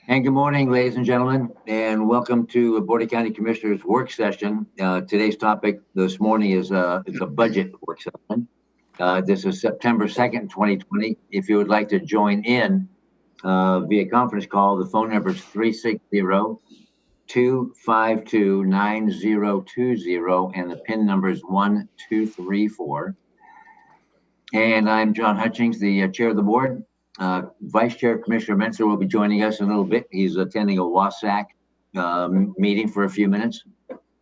And good morning, ladies and gentlemen, and welcome to Board of County Commissioners work session. Today's topic this morning is it's a budget work session. This is September 2nd, 2020. If you would like to join in via conference call, the phone number is 360-252-9020, and the PIN number is 1234. And I'm John Hutchings, the chair of the board. Vice Chair Commissioner Menser will be joining us in a little bit. He's attending a WASAC meeting for a few minutes.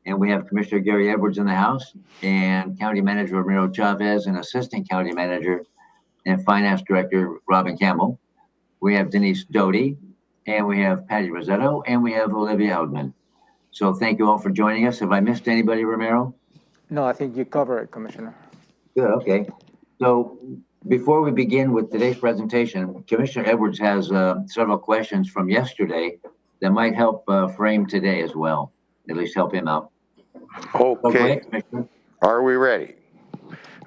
And we have Commissioner Gary Edwards in the house, and County Manager Ramiro Chavez, and Assistant County Manager and Finance Director Robin Campbell. We have Denise Doty, and we have Patty Rosetto, and we have Olivia Houdman. So thank you all for joining us. Have I missed anybody, Ramiro? No, I think you covered it, Commissioner. Good, okay. So before we begin with today's presentation, Commissioner Edwards has several questions from yesterday that might help frame today as well, at least help him out. Okay. Are we ready?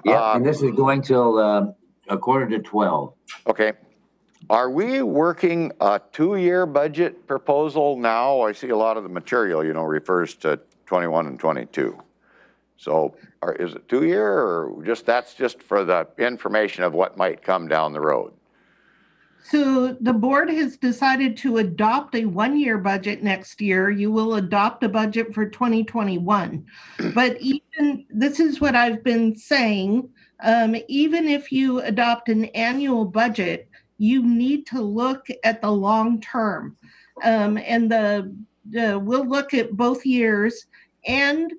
Yeah, and this is going till 11:45. Okay. Are we working a 2-year budget proposal now? I see a lot of the material, refers to 21 and 22. So is it 2-year or that's just for the information of what might come down the road? So the board has decided to adopt a 1-year budget next year. You will adopt a budget for 2021. But this is what I've been saying, even if you adopt an annual budget, you need to look at the long term. And we'll look at both years, and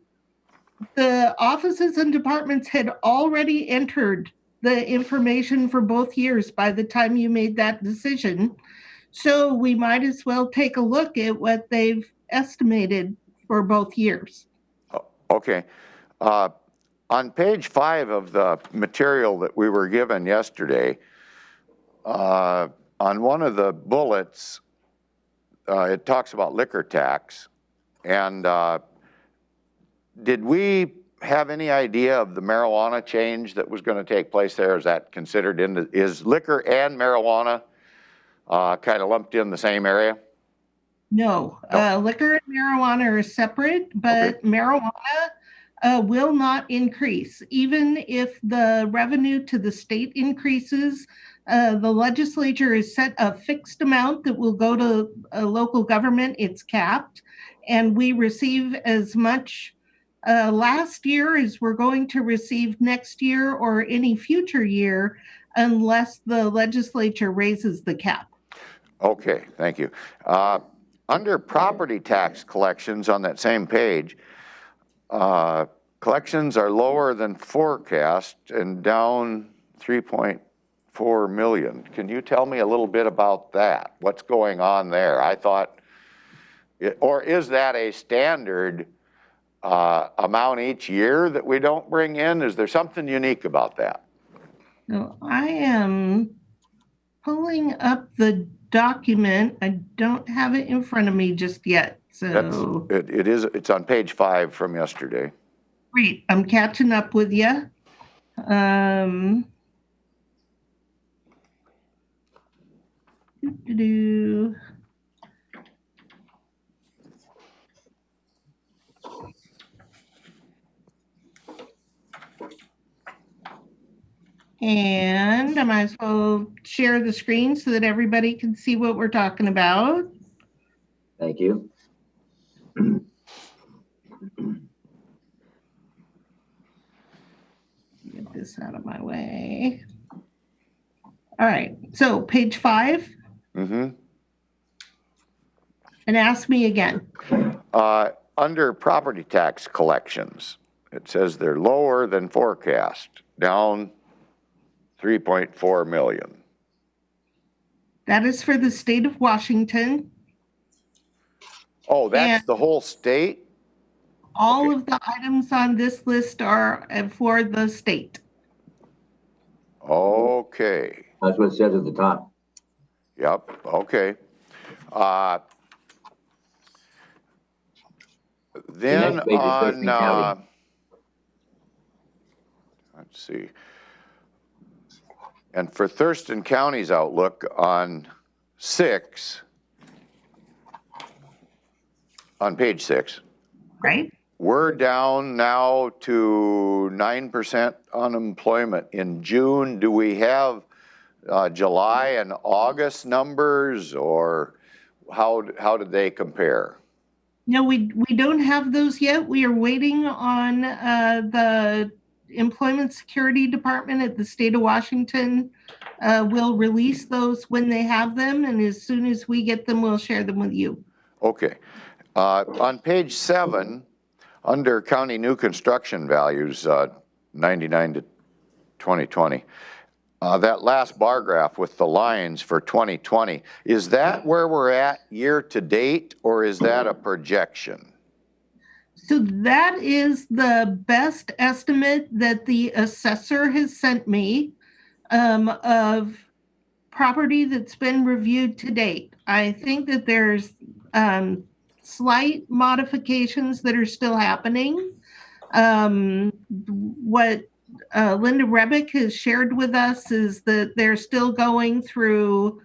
the offices and departments had already entered the information for both years by the time you made that decision. So we might as well take a look at what they've estimated for both years. Okay. On page 5 of the material that we were given yesterday, on one of the bullets, it talks about liquor tax, and did we have any idea of the marijuana change that was going to take place there? Is that considered is liquor and marijuana kind of lumped in the same area? No, liquor and marijuana are separate, but okay. Marijuana will not increase. Even if the revenue to the state increases, the legislature has set a fixed amount that will go to a local government. It's capped, and we receive as much last year as we're going to receive next year or any future year unless the legislature raises the cap. Okay, thank you. Under property tax collections on that same page, collections are lower than forecast and down 3.4 million. Can you tell me a little bit about that? What's going on there? I thought, or is that a standard amount each year that we don't bring in? Is there something unique about that? No, I am pulling up the document. I don't have it in front of me just yet. So it's on page 5 from yesterday. Great, I'm catching up with you. And I might as well share the screen so that everybody can see what we're talking about. Thank you. Get this out of my way. All right, so page 5. Mm-hmm. And ask me again. Under property tax collections, it says they're lower than forecast, down 3.4 million. That is for the state of Washington. Oh, that's the whole state? All of the items on this list are for the state. Okay. That's what it says at the top. Yep, okay. Then on, let's see. And for Thurston County's outlook on 6, on page 6. right? We're down now to 9% unemployment. In June, do we have July and August numbers, or how did they compare? No, we don't have those yet. We are waiting on the Employment Security Department at the state of Washington. Will release those when they have them, and as soon as we get them, we'll share them with you. Okay. On page 7, under county new construction values, 99 to 2020, that last bar graph with the lines for 2020, is that where we're at year to date, or is that a projection? So that is the best estimate that the assessor has sent me of property that's been reviewed to date. I think that there's slight modifications that are still happening. What Linda Rebick has shared with us is that they're still going through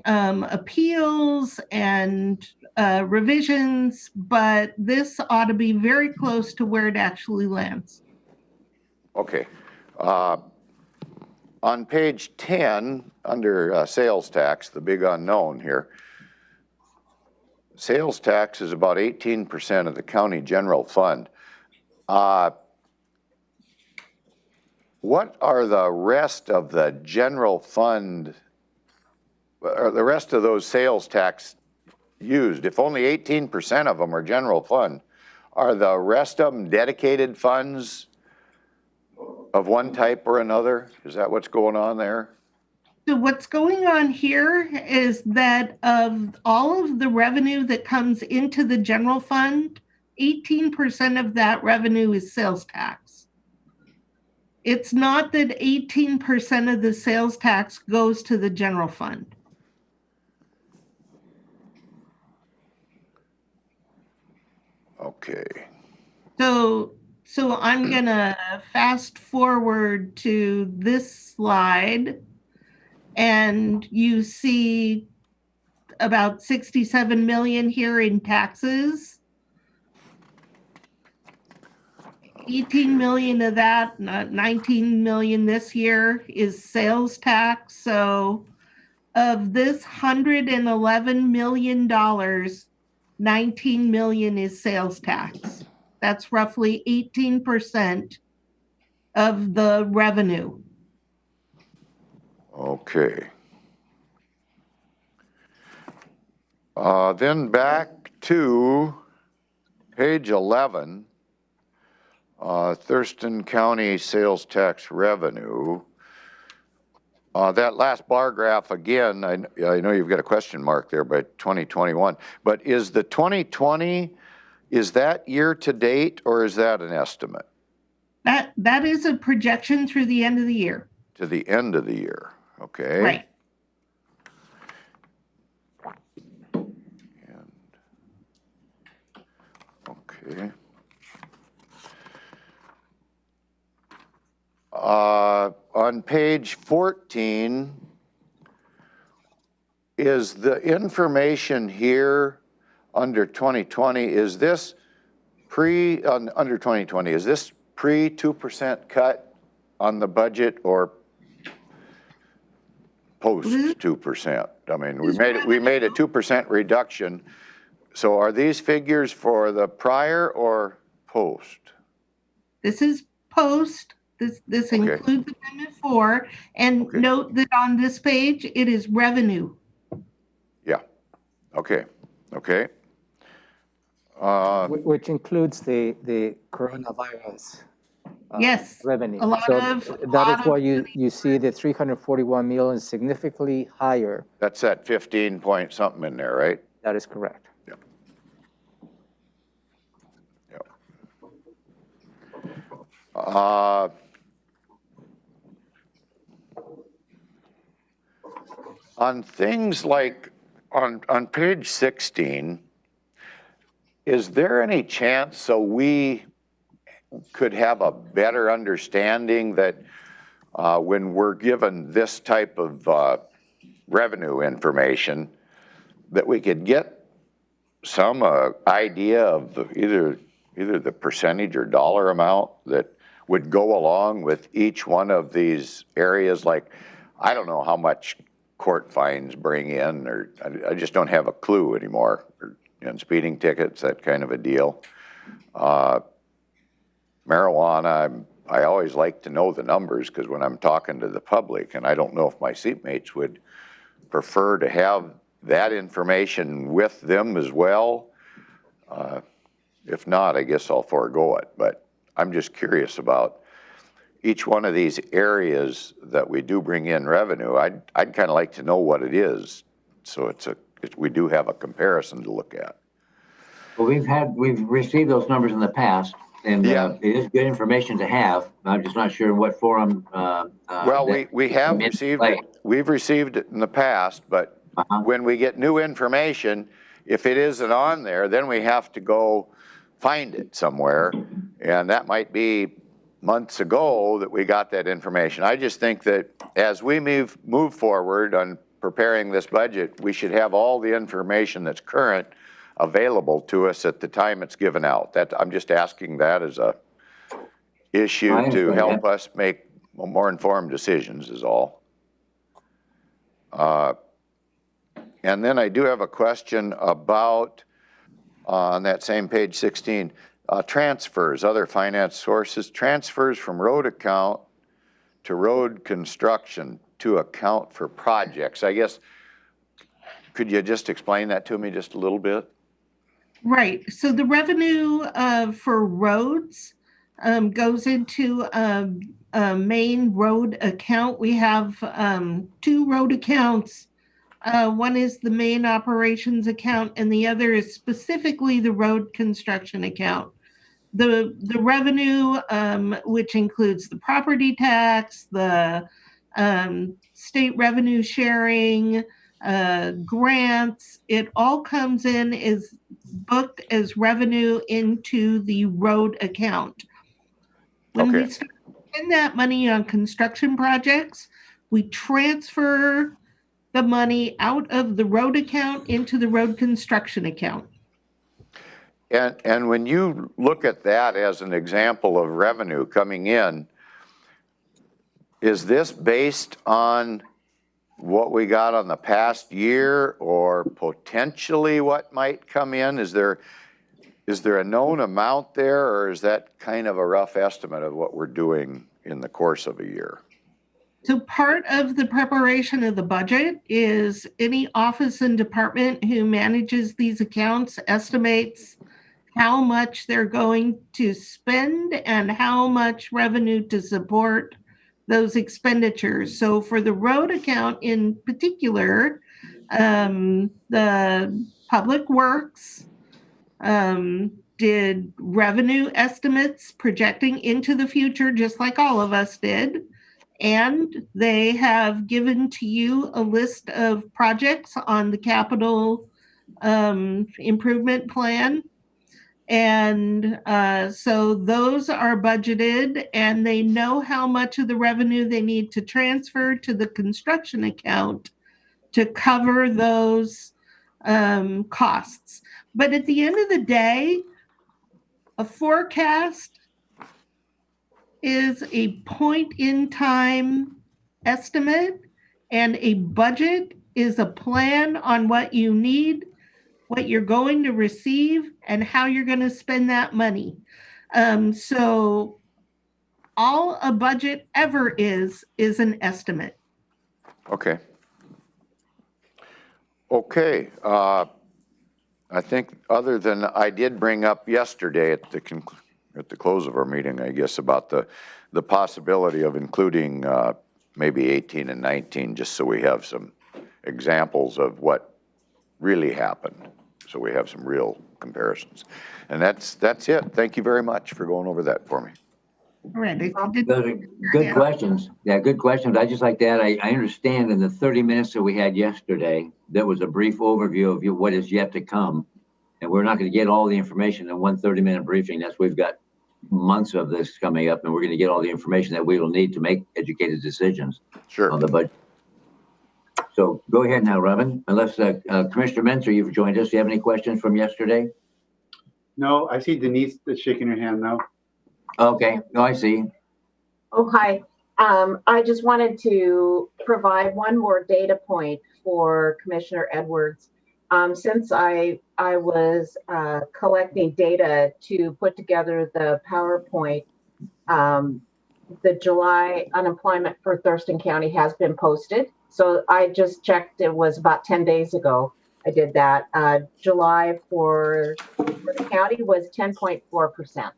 appeals and revisions, but this ought to be very close to where it actually lands. Okay. On page 10, under sales tax, the big unknown here, sales tax is about 18% of the county general fund. What are the rest of the general fund, or the rest of those sales tax used? If only 18% of them are general fund, are the rest of them dedicated funds of one type or another? Is that what's going on there? So what's going on here is that of all of the revenue that comes into the general fund, 18% of that revenue is sales tax. It's not that 18% of the sales tax goes to the general fund. Okay. So I'm gonna fast forward to this slide, and you see about 67 million here in taxes. 18 million of that, 19 million this year is sales tax. So of this $111 million, 19 million is sales tax. That's roughly 18% of the revenue. Okay. Then back to page 11, Thurston County sales tax revenue. That last bar graph again, I know you've got a question mark there by 2021, but is the 2020, is that year to date, or is that an estimate? That is a projection through the end of the year. To the end of the year, okay. Right. Okay. On page 14, is the information here under 2020, is this under 2020, is this pre 2% cut on the budget or post 2%? I mean, we made a 2% reduction. So are these figures for the prior or post? This is post. This Okay. includes Amendment 4. And Okay. note that on this page, it is revenue. Yeah. Okay. Okay. Which includes the coronavirus Yes, revenue. a lot So of- that is why you see the 341 million significantly higher. That's at 15 point something in there, right? That is correct. Yeah. Yeah. On things like, on page 16, is there any chance so we could have a better understanding that when we're given this type of revenue information, that we could get some idea of either the percentage or dollar amount that would go along with each one of these areas? Like, I don't know how much court fines bring in, or I just don't have a clue anymore. And speeding tickets, that kind of a deal. Marijuana, I always like to know the numbers, because when I'm talking to the public, and I don't know if my seatmates would prefer to have that information with them as well. If not, I guess I'll forego it, but I'm just curious about each one of these areas that we do bring in revenue. I'd kind of like to know what it is, so we do have a comparison to look at. Well, we've received those numbers in the past, and Yeah. it is good information to have. I'm just not sure in what forum. Well, we have received it. We've received it in the past, but when we get new information, if it isn't on there, then we have to go find it somewhere, and that might be months ago that we got that information. I just think that as we move forward on preparing this budget, we should have all the information that's current available to us at the time it's given out. I'm just asking that as a issue to help us make more informed decisions is all. And then I do have a question about, on that same page 16, transfers, other finance sources, transfers from road account to road construction to account for projects. I guess, could you just explain that to me just a little bit? Right. So the revenue for roads goes into a main road account. We have two road accounts. One is the main operations account, and the other is specifically the road construction account. The revenue, which includes the property tax, the state revenue sharing, grants, it all comes in, is booked as revenue into the road account. When we start to spend that money on construction projects, we transfer the money out of the road account into the road construction account. And when you look at that as an example of revenue coming in, is this based on what we got on the past year or potentially what might come in? Is there a known amount there, or is that kind of a rough estimate of what we're doing in the course of a year? So part of the preparation of the budget is any office and department who manages these accounts estimates how much they're going to spend and how much revenue to support those expenditures. So for the road account in particular, the Public Works did revenue estimates projecting into the future, just like all of us did. And they have given to you a list of projects on the capital improvement plan. And so those are budgeted, and they know how much of the revenue they need to transfer to the construction account to cover those costs. But at the end of the day, a forecast is a point in time estimate, and a budget is a plan on what you need, what you're going to receive, and how you're going to spend that money. So all a budget ever is an estimate. Okay. Okay. I think other than I did bring up yesterday at the close of our meeting, I guess, about the possibility of including maybe 18 and 19, just so we have some examples of what really happened, so we have some real comparisons. And that's it. Thank you very much for going over that for me. All right. Good questions. Yeah, good questions. I just like that. I understand in the 30 minutes that we had yesterday, there was a brief overview of what is yet to come. And we're not going to get all the information in one 30-minute briefing. That's we've got months of this coming up, and we're going to get all the information that we will need to make educated decisions Sure. on the budget. So go ahead now, Robin, unless Commissioner Mentor, you've joined us. Do you have any questions from yesterday? No, I see Denise that's shaking her hand now. Okay, no, I see. Oh, hi. I just wanted to provide one more data point for Commissioner Edwards. Since I was collecting data to put together the PowerPoint, the July unemployment for Thurston County has been posted. So I just checked, it was about 10 days ago I did that. July for the county was 10.4%.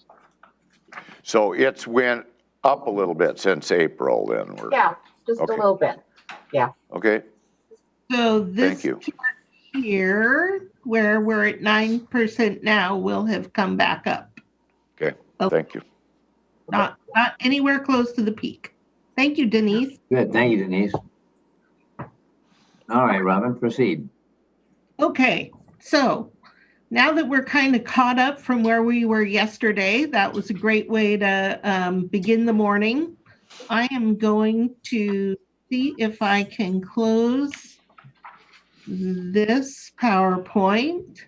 So it's went up a little bit since April then? Yeah, just Okay. a little bit. Yeah. Okay, So this thank you. chart here, where we're at 9% now, will have come back up. Okay, Okay. thank you. Not anywhere close to the peak. Thank you, Denise. Good, thank you, Denise. All right, Robin, proceed. Okay, so now that we're kind of caught up from where we were yesterday, that was a great way to begin the morning. I am going to see if I can close this PowerPoint,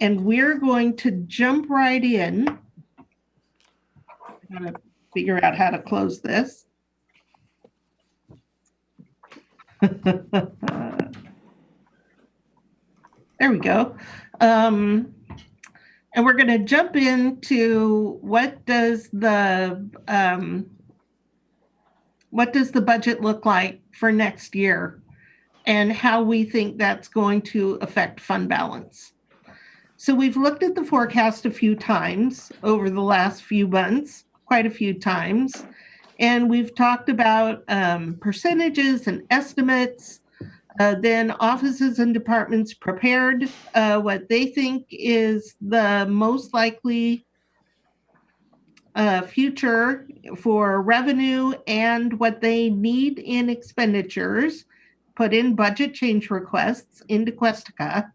and we're going to jump right in. I'm going to figure out how to close this. There we go. And we're going to jump into what does the budget look like for next year and how we think that's going to affect fund balance. So we've looked at the forecast a few times over the last few months, quite a few times, and we've talked about percentages and estimates. Then offices and departments prepared what they think is the most likely future for revenue and what they need in expenditures, put in budget change requests into Questica.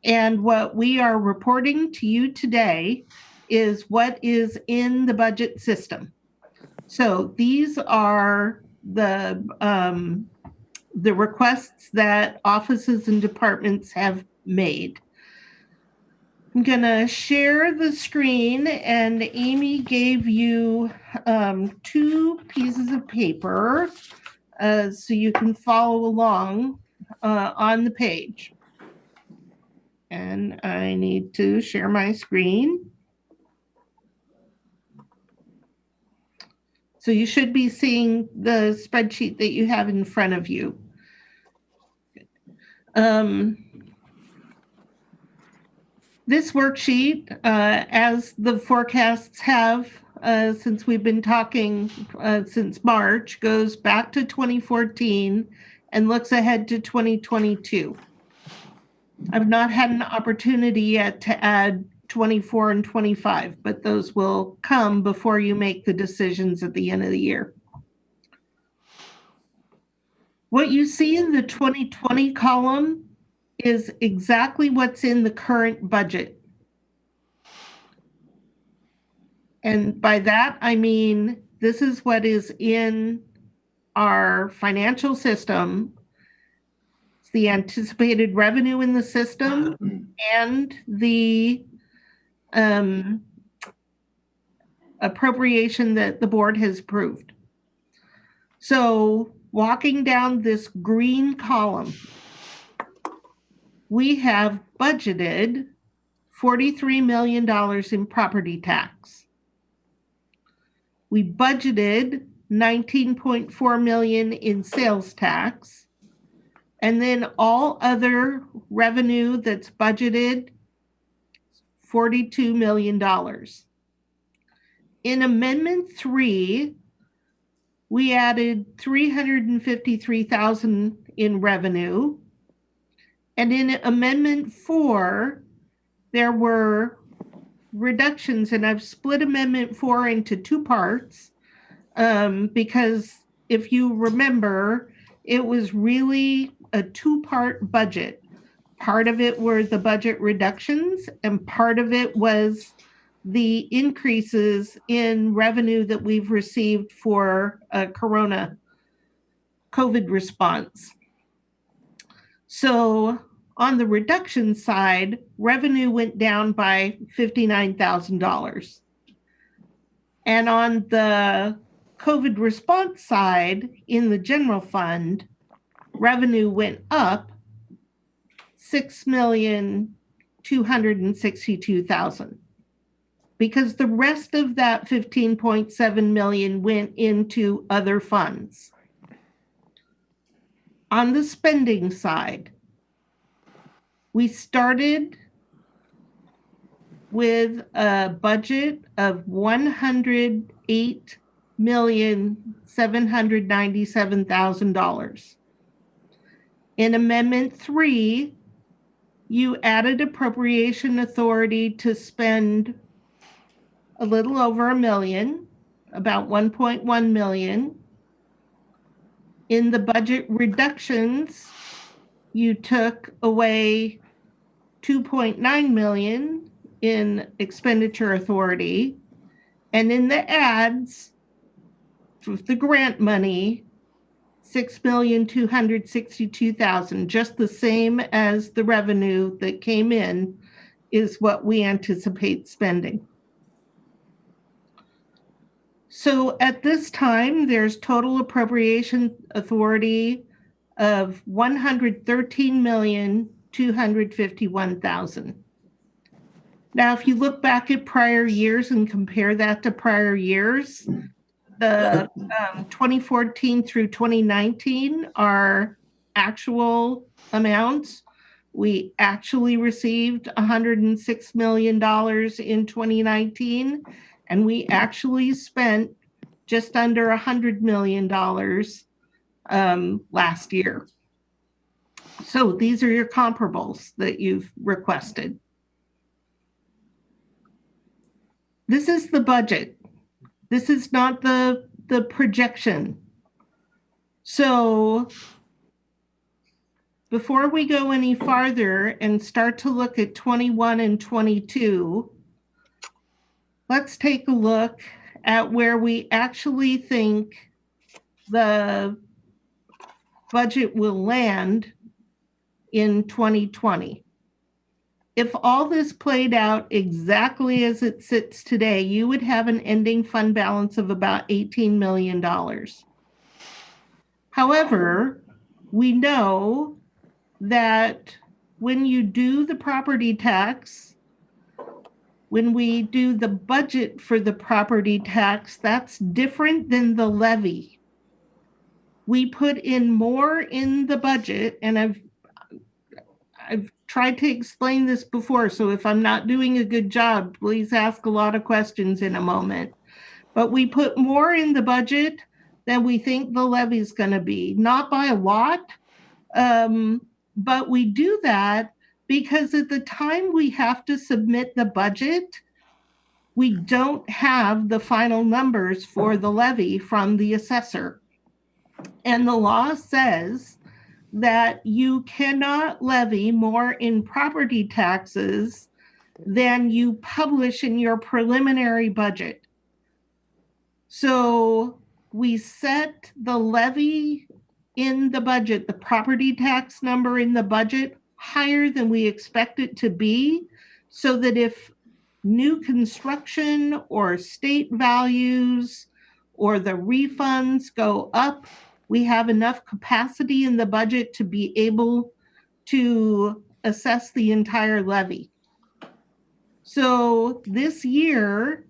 And what we are reporting to you today is what is in the budget system. So these are the requests that offices and departments have made. I'm gonna share the screen, and Amy gave you 2 pieces of paper so you can follow along on the page. And I need to share my screen. So you should be seeing the spreadsheet that you have in front of you. This worksheet, as the forecasts have since we've been talking since March, goes back to 2014 and looks ahead to 2022. I've not had an opportunity yet to add 24 and 25, but those will come before you make the decisions at the end of the year. What you see in the 2020 column is exactly what's in the current budget. And by that, I mean, this is what is in our financial system. It's the anticipated revenue in the system and the appropriation that the board has approved. So walking down this green column, we have budgeted $43 million in property tax. We budgeted $19.4 million in sales tax, and then all other revenue that's budgeted, $42 million. In Amendment 3, we added $353,000 in revenue. And in Amendment 4, there were reductions, and I've split Amendment 4 into 2 parts because if you remember, it was really a 2-part budget. Part of it were the budget reductions, and part of it was the increases in revenue that we've received for COVID response. So on the reduction side, revenue went down by $59,000. And on the COVID response side, in the general fund, revenue went up $6,262,000 because the rest of that 15.7 million went into other funds. On the spending side, we started with a budget of $108,797,000. In Amendment 3, you added appropriation authority to spend a little over $1 million, about 1.1 million. In the budget reductions, you took away 2.9 million in expenditure authority. And in the ads, with the grant money, 6,262,000, just the same as the revenue that came in, is what we anticipate spending. So at this time, there's total appropriation authority of 113,251,000. Now, if you look back at prior years and compare that to prior years, the 2014 through 2019 are actual amounts. We actually received $106 million in 2019, and we actually spent just under $100 million last year. So these are your comparables that you've requested. This is the budget. This is not the projection. So before we go any farther and start to look at 21 and 22, let's take a look at where we actually think the budget will land in 2020. If all this played out exactly as it sits today, you would have an ending fund balance of about $18 million. However, we know that when you do the property tax, when we do the budget for the property tax, that's different than the levy. We put in more in the budget, and I've tried to explain this before, so if I'm not doing a good job, please ask a lot of questions in a moment. But we put more in the budget than we think the levy is going to be, not by a lot, but we do that because at the time we have to submit the budget, we don't have the final numbers for the levy from the assessor. And the law says that you cannot levy more in property taxes than you publish in your preliminary budget. So we set the levy in the budget, the property tax number in the budget, higher than we expect it to be, so that if new construction or state values or the refunds go up, we have enough capacity in the budget to be able to assess the entire levy. So this year,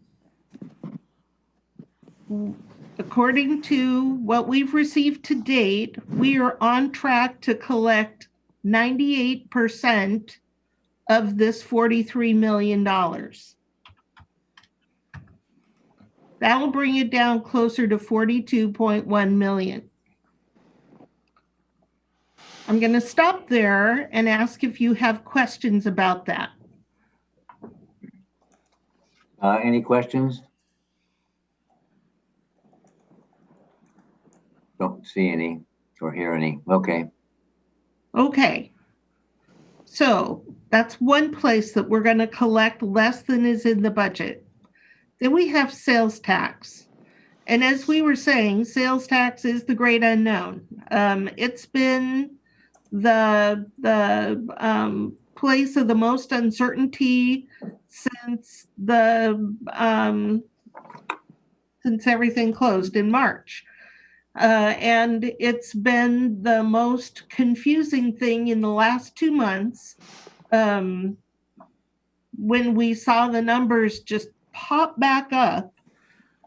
according to what we've received to date, we are on track to collect 98% of this $43 million. That will bring it down closer to 42.1 million. I'm going to stop there and ask if you have questions about that. Any questions? Don't see any or hear any. Okay. Okay. So that's one place that we're going to collect less than is in the budget. Then we have sales tax. And as we were saying, sales tax is the great unknown. It's been the place of the most uncertainty since since everything closed in March. And it's been the most confusing thing in the last 2 months, when we saw the numbers just pop back up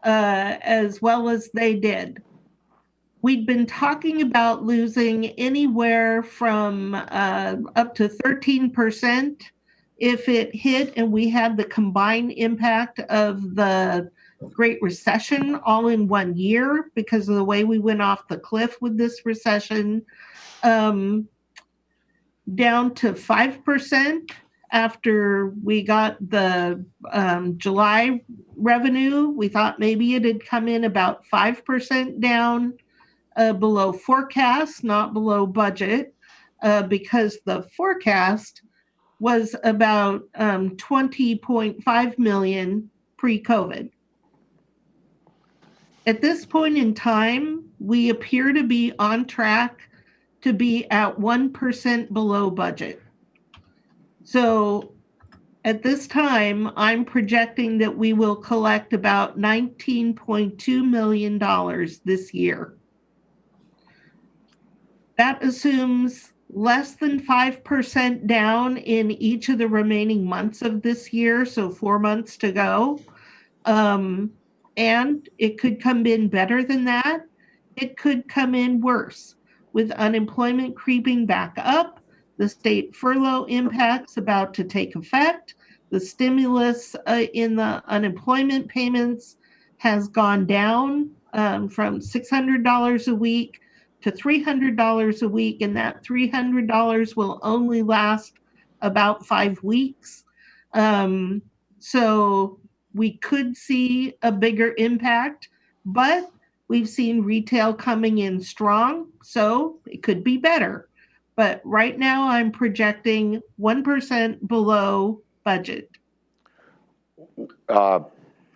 as well as they did. We'd been talking about losing anywhere from up to 13% if it hit and we had the combined impact of the Great Recession all in 1 year because of the way we went off the cliff with this recession, down to 5% after we got the July revenue. We thought maybe it had come in about 5% down, below forecast, not below budget, because the forecast was about 20.5 million pre-COVID. At this point in time, we appear to be on track to be at 1% below budget. So at this time, I'm projecting that we will collect about $19.2 million this year. That assumes less than 5% down in each of the remaining months of this year, so 4 months to go. And it could come in better than that. It could come in worse. With unemployment creeping back up, the state furlough impacts about to take effect, the stimulus in the unemployment payments has gone down from $600 a week to $300 a week, and that $300 will only last about 5 weeks. So we could see a bigger impact, but we've seen retail coming in strong, so it could be better. But right now I'm projecting 1% below budget.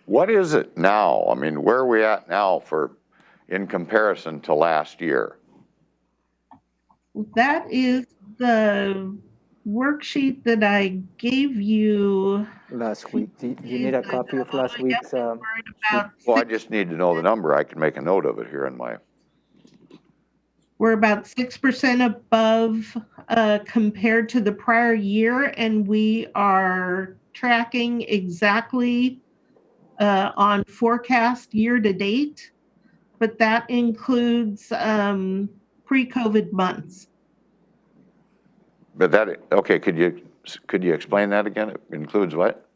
What is it now? I mean, where are we at now in comparison to last year? That is the worksheet that I gave you last week. Do you need a copy of last week's? about Well, I just need to know the number. I can make a note of it here in my. We're about 6% above compared to the prior year, and we are tracking exactly on forecast year to date, but that includes pre-COVID months. But okay, could you explain that again? It includes what?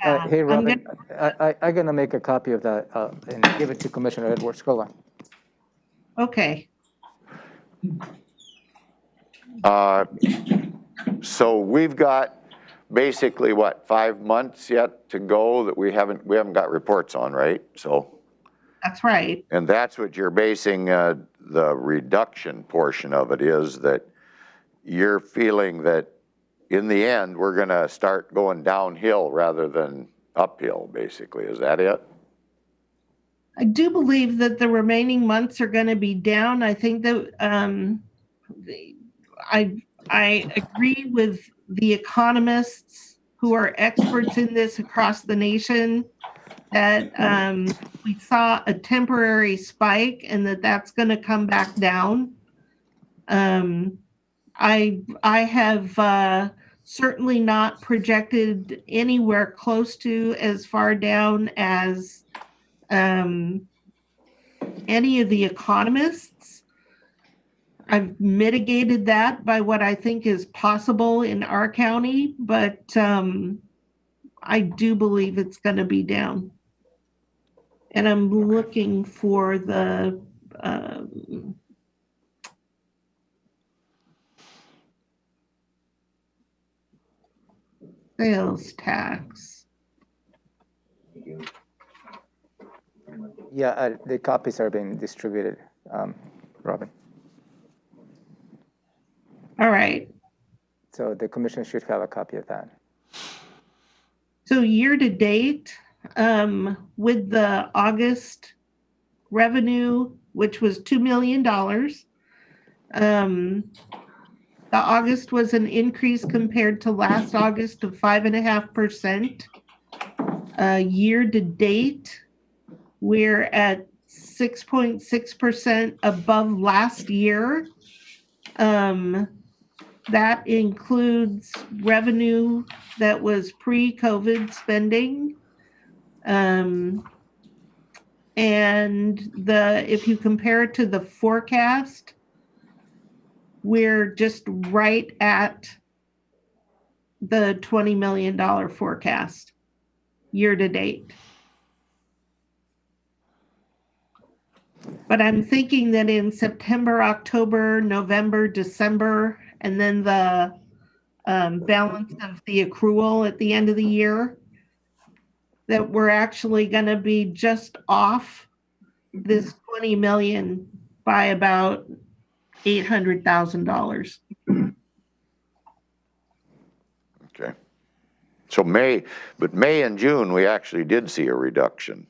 Yeah, Hey, Robin, I'm going to make a copy of that and give it to Commissioner Edwards. Go on. Okay. So we've got basically what, 5 months yet to go that we haven't got reports on, right? So That's right. and that's what you're basing the reduction portion of it is, that you're feeling that in the end we're going to start going downhill rather than uphill, basically. Is that it? I do believe that the remaining months are going to be down. I think that I agree with the economists who are experts in this across the nation that we saw a temporary spike and that's going to come back down. I have certainly not projected anywhere close to as far down as any of the economists. I've mitigated that by what I think is possible in our county, but I do believe it's going to be down. And I'm looking for the sales tax. Yeah, the copies are being distributed, Robin. All right. So the commission should have a copy of that. So year to date, with the August revenue, which was $2 million, The August was an increase compared to last August of 5.5%. Year to date, we're at 6.6% above last year. That includes revenue that was pre-COVID spending. And if you compare it to the forecast, we're just right at the $20 million forecast year to date. But I'm thinking that in September, October, November, December, and then the balance of the accrual at the end of the year, that we're actually going to be just off this 20 million by about $800,000. Okay. So May and June, we actually did see a reduction.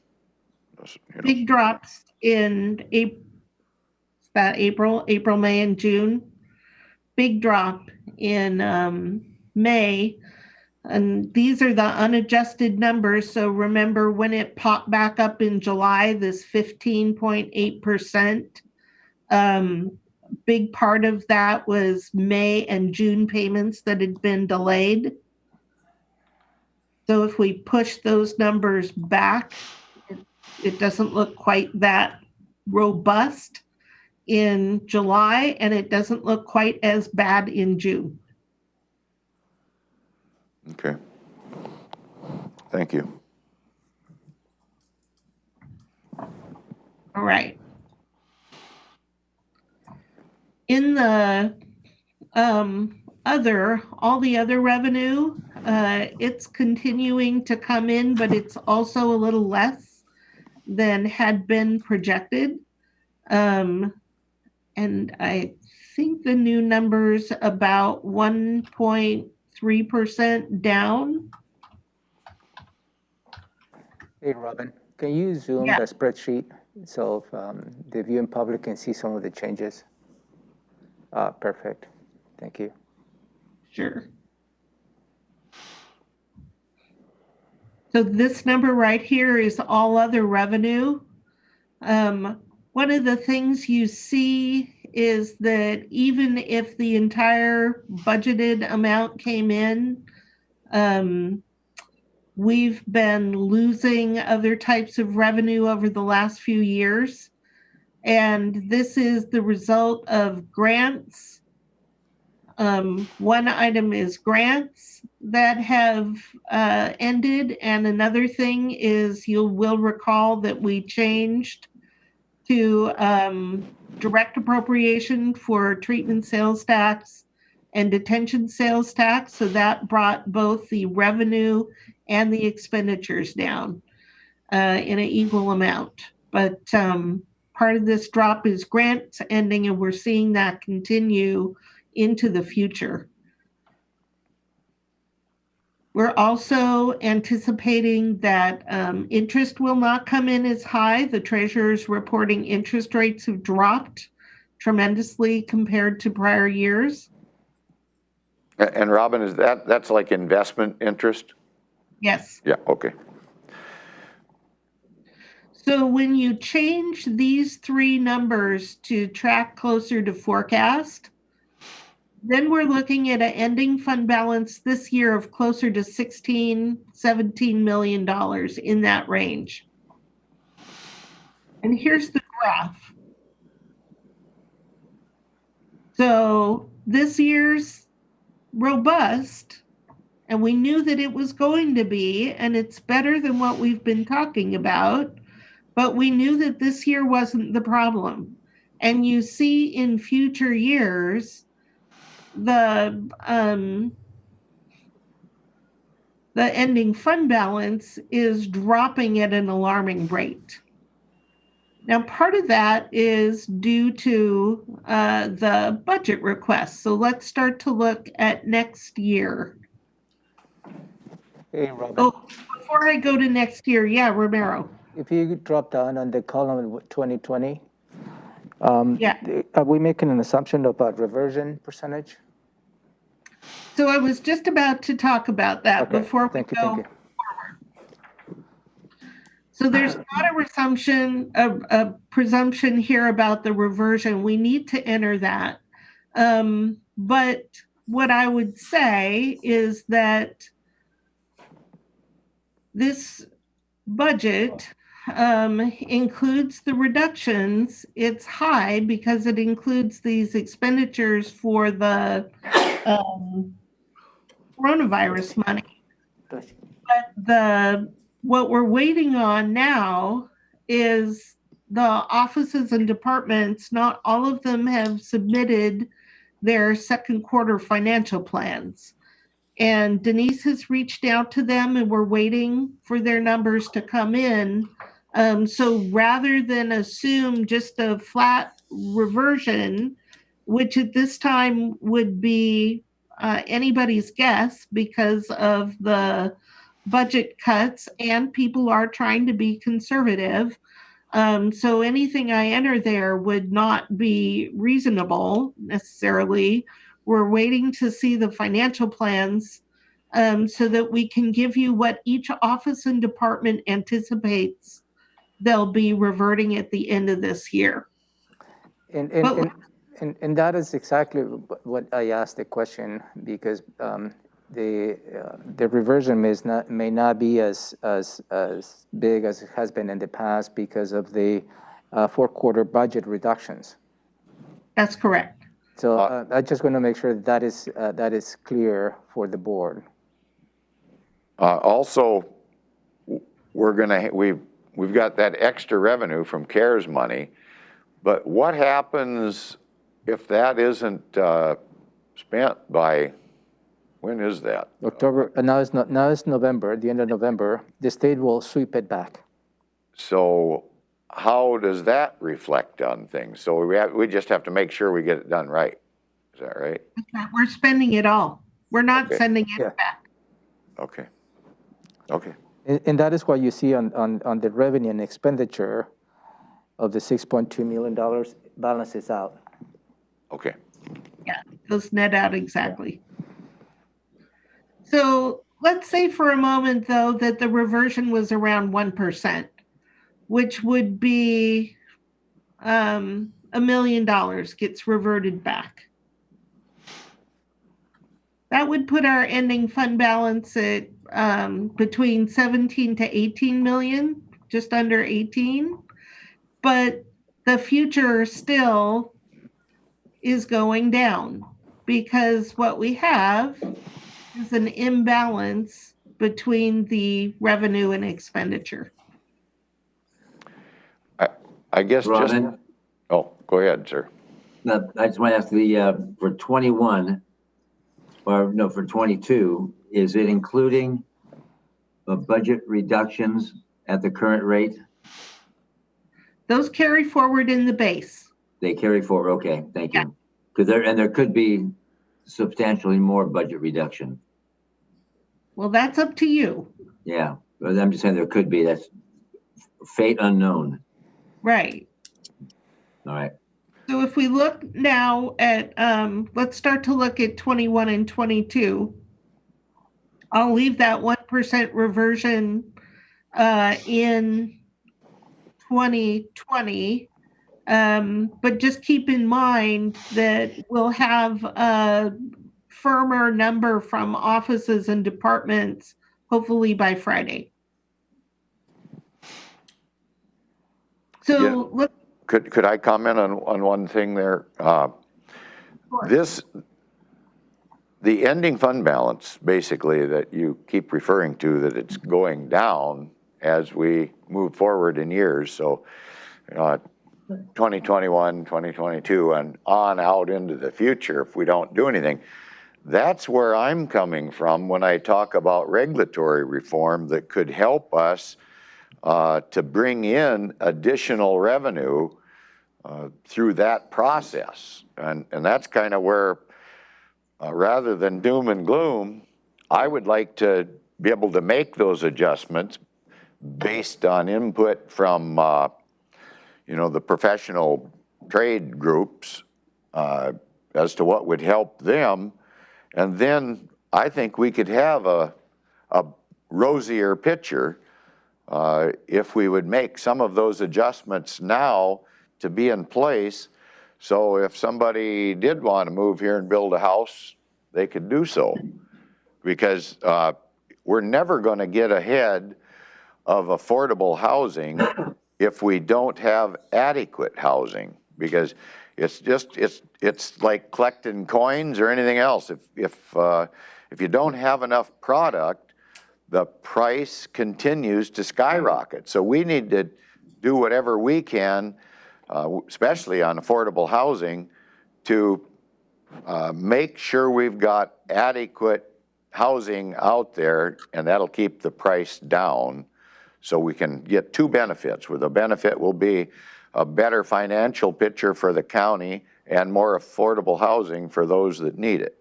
You know. Big drops in April, May, and June. Big drop in May. And these are the unadjusted numbers. So remember when it popped back up in July, this 15.8%. Big part of that was May and June payments that had been delayed. So if we push those numbers back, it doesn't look quite that robust in July, and it doesn't look quite as bad in June. Okay. Thank you. All right. In the all the other revenue, it's continuing to come in, but it's also a little less than had been projected. And I think the new number's about 1.3% down. Hey, Robin, can you zoom Yeah. the spreadsheet so the viewing public can see some of the changes? Perfect. Thank you. Sure. So this number right here is all other revenue. One of the things you see is that even if the entire budgeted amount came in, we've been losing other types of revenue over the last few years. And this is the result of grants. One item is grants that have ended, and another thing is you will recall that we changed to direct appropriation for treatment sales tax and detention sales tax. So that brought both the revenue and the expenditures down in an equal amount. But part of this drop is grants ending, and we're seeing that continue into the future. We're also anticipating that interest will not come in as high. The treasurer's reporting interest rates have dropped tremendously compared to prior years. And Robin, is that's like investment interest? Yes. Yeah, okay. So when you change these three numbers to track closer to forecast, then we're looking at an ending fund balance this year of closer to $16-17 million in that range. And here's the graph. So this year's robust, and we knew that it was going to be, and it's better than what we've been talking about, but we knew that this year wasn't the problem. And you see in future years, the ending fund balance is dropping at an alarming rate. Now, part of that is due to the budget request. So let's start to look at next year. Hey, Robin. Oh, before I go to next year, yeah, Romero. If you drop down on the column 2020, Yeah. are we making an assumption about reversion percentage? So I was just about to talk about that Okay, before we thank you, go. thank you. So there's not a presumption here about the reversion. We need to enter that. But what I would say is that this budget includes the reductions. It's high because it includes these expenditures for the coronavirus money. But what we're waiting on now is the offices and departments. Not all of them have submitted their second quarter financial plans. And Denise has reached out to them and we're waiting for their numbers to come in. So rather than assume just a flat reversion, which at this time would be anybody's guess because of the budget cuts and people are trying to be conservative. So anything I enter there would not be reasonable necessarily. We're waiting to see the financial plans so that we can give you what each office and department anticipates they'll be reverting at the end of this year. And that is exactly what I asked the question, because the reversion may not be as big as it has been in the past because of the fourth quarter budget reductions. That's correct. So I just want to make sure that is clear for the board. Also, we've got that extra revenue from CARES money, but what happens if that isn't spent by, when is that? October, now it's November, the end of November, the state will sweep it back. So how does that reflect on things? So we just have to make sure we get it done right. Is that right? We're spending it all. We're not Okay. sending it Yeah. back. Okay. Okay. And that is why you see on the revenue and expenditure of the $6.2 million balance is out. Okay. Yeah, those net out exactly. So let's say for a moment, though, that the reversion was around 1%, which would be $1 million gets reverted back. That would put our ending fund balance at between 17 to 18 million, just under 18. But the future still is going down because what we have is an imbalance between the revenue and expenditure. I guess Robin? oh, go ahead, sir. No, I just want to ask for 21, or no, for 22, is it including the budget reductions at the current rate? Those carry forward in the base. They carry forward, okay, thank you. Because there could be substantially more budget reduction. Well, that's up to you. Yeah, but I'm just saying there could be, that's fate unknown. Right. All right. So if we look now at, let's start to look at 21 and 22. I'll leave that 1% reversion in 2020. But just keep in mind that we'll have a firmer number from offices and departments, hopefully by Friday. So Yeah. Could I comment on one thing there? The ending fund balance, basically, that you keep referring to, that it's going down as we move forward in years. So 2021, 2022, and on out into the future if we don't do anything. That's where I'm coming from when I talk about regulatory reform that could help us to bring in additional revenue through that process. And that's kind of where, rather than doom and gloom, I would like to be able to make those adjustments based on input from the professional trade groups as to what would help them, And then I think we could have a rosier picture if we would make some of those adjustments now to be in place. So if somebody did want to move here and build a house, they could do so. Because we're never going to get ahead of affordable housing if we don't have adequate housing, because it's like collecting coins or anything else. If you don't have enough product, the price continues to skyrocket. So we need to do whatever we can, especially on affordable housing, to make sure we've got adequate housing out there, and that'll keep the price down. So we can get two benefits, where the benefit will be a better financial picture for the county and more affordable housing for those that need it.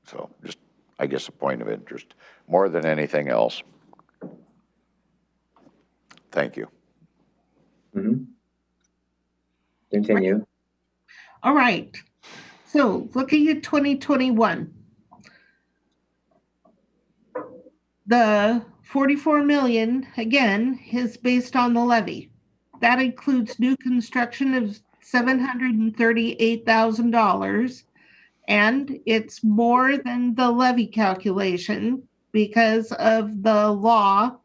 So just, I guess, a point of interest more than anything else. Thank you. Mhm. Continue. All right. So looking at 2021, the 44 million, again, is based on the levy. That includes new construction of $738,000, and it's more than the levy calculation because of the law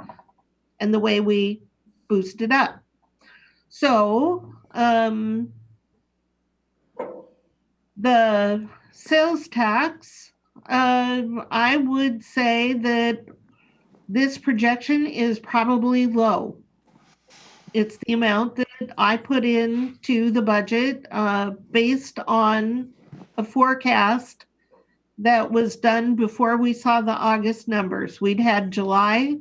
and the way we boost it up. So the sales tax, I would say that this projection is probably low. It's the amount that I put into the budget based on a forecast that was done before we saw the August numbers. We'd had July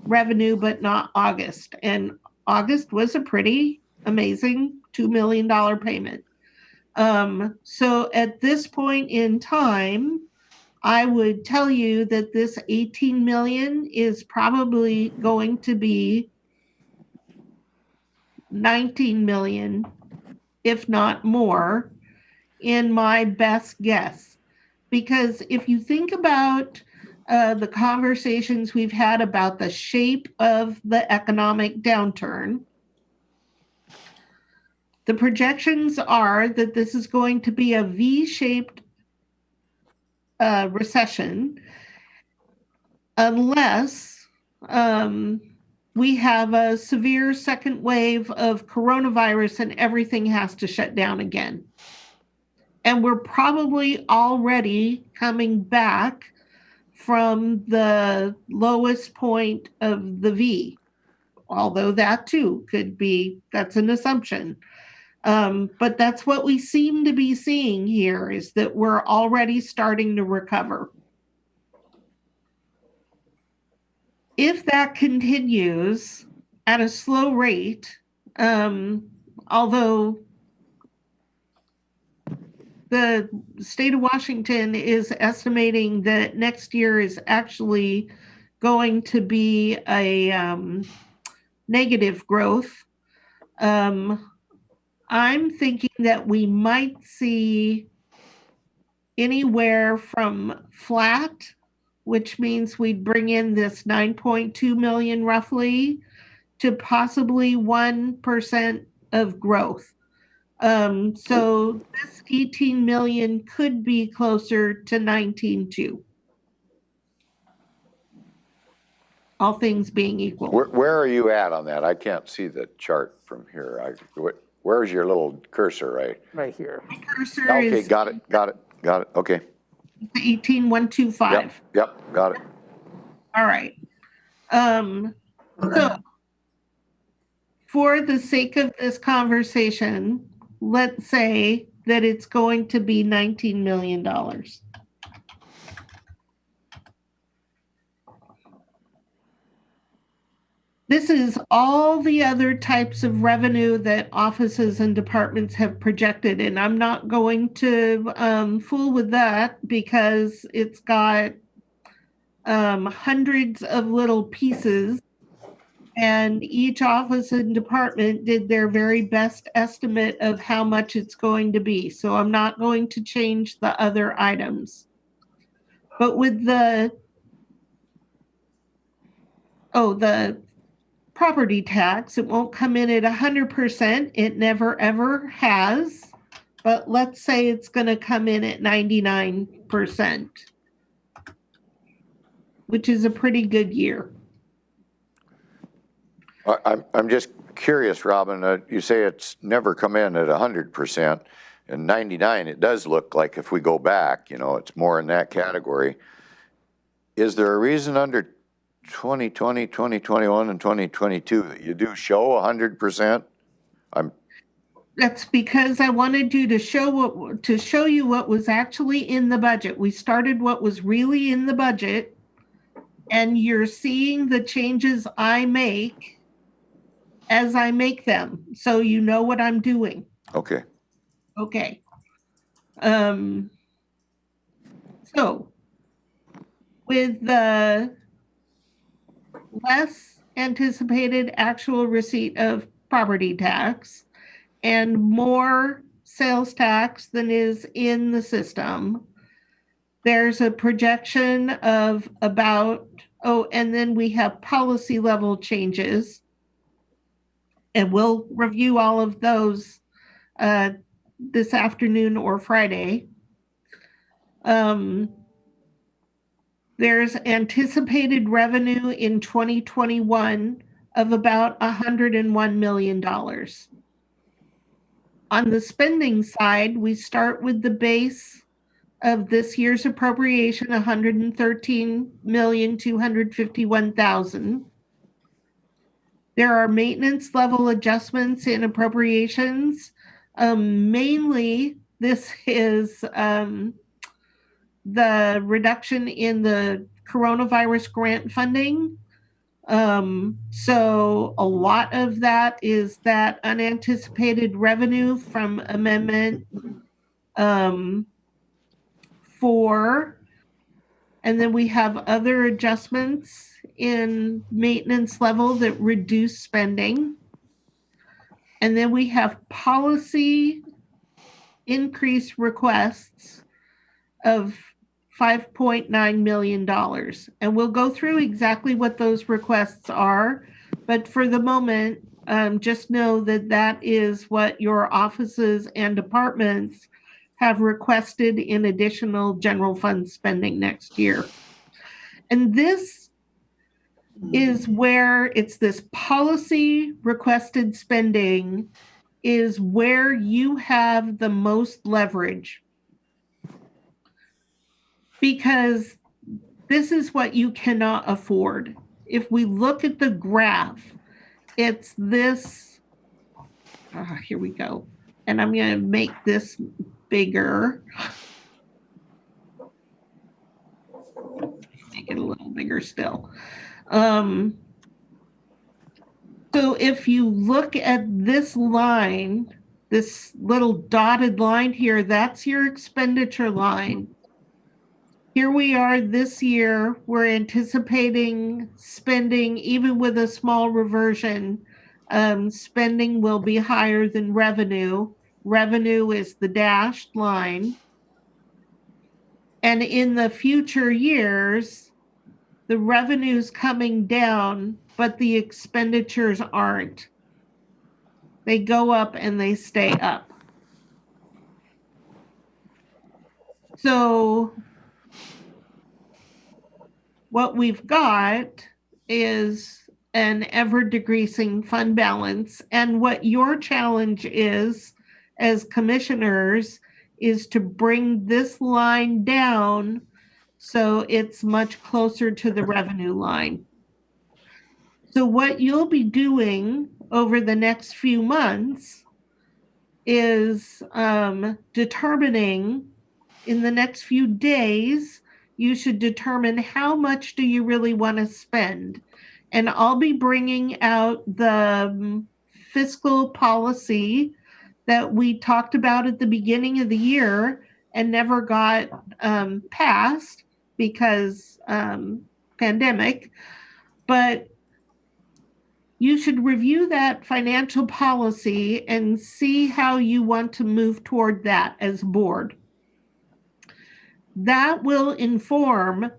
revenue, but not August. And August was a pretty amazing $2 million payment. So at this point in time, I would tell you that this 18 million is probably going to be 19 million, if not more, in my best guess. Because if you think about the conversations we've had about the shape of the economic downturn, the projections are that this is going to be a V-shaped recession unless we have a severe second wave of coronavirus and everything has to shut down again. And we're probably already coming back from the lowest point of the V, although that too could be, that's an assumption. But that's what we seem to be seeing here, is that we're already starting to recover. If that continues at a slow rate, although the state of Washington is estimating that next year is actually going to be a negative growth, I'm thinking that we might see anywhere from flat, which means we'd bring in this 9.2 million roughly, to possibly 1% of growth. So this 18 million could be closer to 19.2. All things being equal. Where are you at on that? I can't see the chart from here. Where's your little cursor, right? Right here. My cursor Okay, is got it, okay. 18,125. Yep, got it. All right. So for the sake of this conversation, let's say that it's going to be $19 million. This is all the other types of revenue that offices and departments have projected, and I'm not going to fool with that because it's got hundreds of little pieces, and each office and department did their very best estimate of how much it's going to be. So I'm not going to change the other items. But with the property tax, it won't come in at 100%. It never, ever has. But let's say it's going to come in at 99%, which is a pretty good year. I'm just curious, Robin, you say it's never come in at 100%, and 99, it does look like if we go back, it's more in that category. Is there a reason under 2020, 2021, and 2022 that you do show 100%? That's because I wanted you to show you what was actually in the budget. We started what was really in the budget, and you're seeing the changes I make as I make them, so you know what I'm doing. Okay. Okay. So with the less anticipated actual receipt of property tax and more sales tax than is in the system, there's a projection of about, and then we have policy level changes. And we'll review all of those this afternoon or Friday. There's anticipated revenue in 2021 of about $101 million. On the spending side, we start with the base of this year's appropriation, $113,251,000. There are maintenance level adjustments in appropriations. Mainly, this is the reduction in the coronavirus grant funding. So a lot of that is that unanticipated revenue from Amendment 4. And then we have other adjustments in maintenance level that reduce spending. And then we have policy increase requests of $5.9 million. And we'll go through exactly what those requests are. But for the moment, just know that that is what your offices and departments have requested in additional general fund spending next year. And this is where it's this policy requested spending is where you have the most leverage, because this is what you cannot afford. If we look at the graph, it's this, here we go. And I'm going to make this bigger. Make it a little bigger still. So if you look at this line, this little dotted line here, that's your expenditure line. Here we are this year, we're anticipating spending, even with a small reversion, spending will be higher than revenue. Revenue is the dashed line. And in the future years, the revenue's coming down, but the expenditures aren't. They go up and they stay up. So what we've got is an ever-decreasing fund balance. And what your challenge is as commissioners is to bring this line down so it's much closer to the revenue line. So what you'll be doing over the next few months is determining, in the next few days, you should determine how much do you really want to spend. And I'll be bringing out the fiscal policy that we talked about at the beginning of the year and never got passed because pandemic. But you should review that financial policy and see how you want to move toward that as a board. that will inform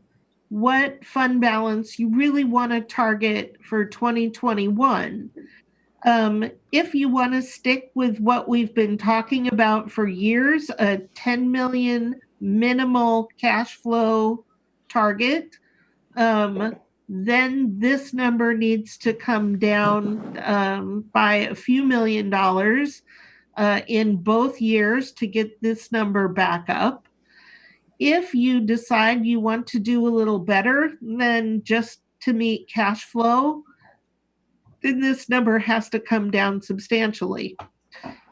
what fund balance you really want to target for 2021. If you want to stick with what we've been talking about for years, a 10 million minimal cash flow target, then this number needs to come down by a few $1,000,000 in both years to get this number back up. If you decide you want to do a little better than just to meet cash flow, then this number has to come down substantially.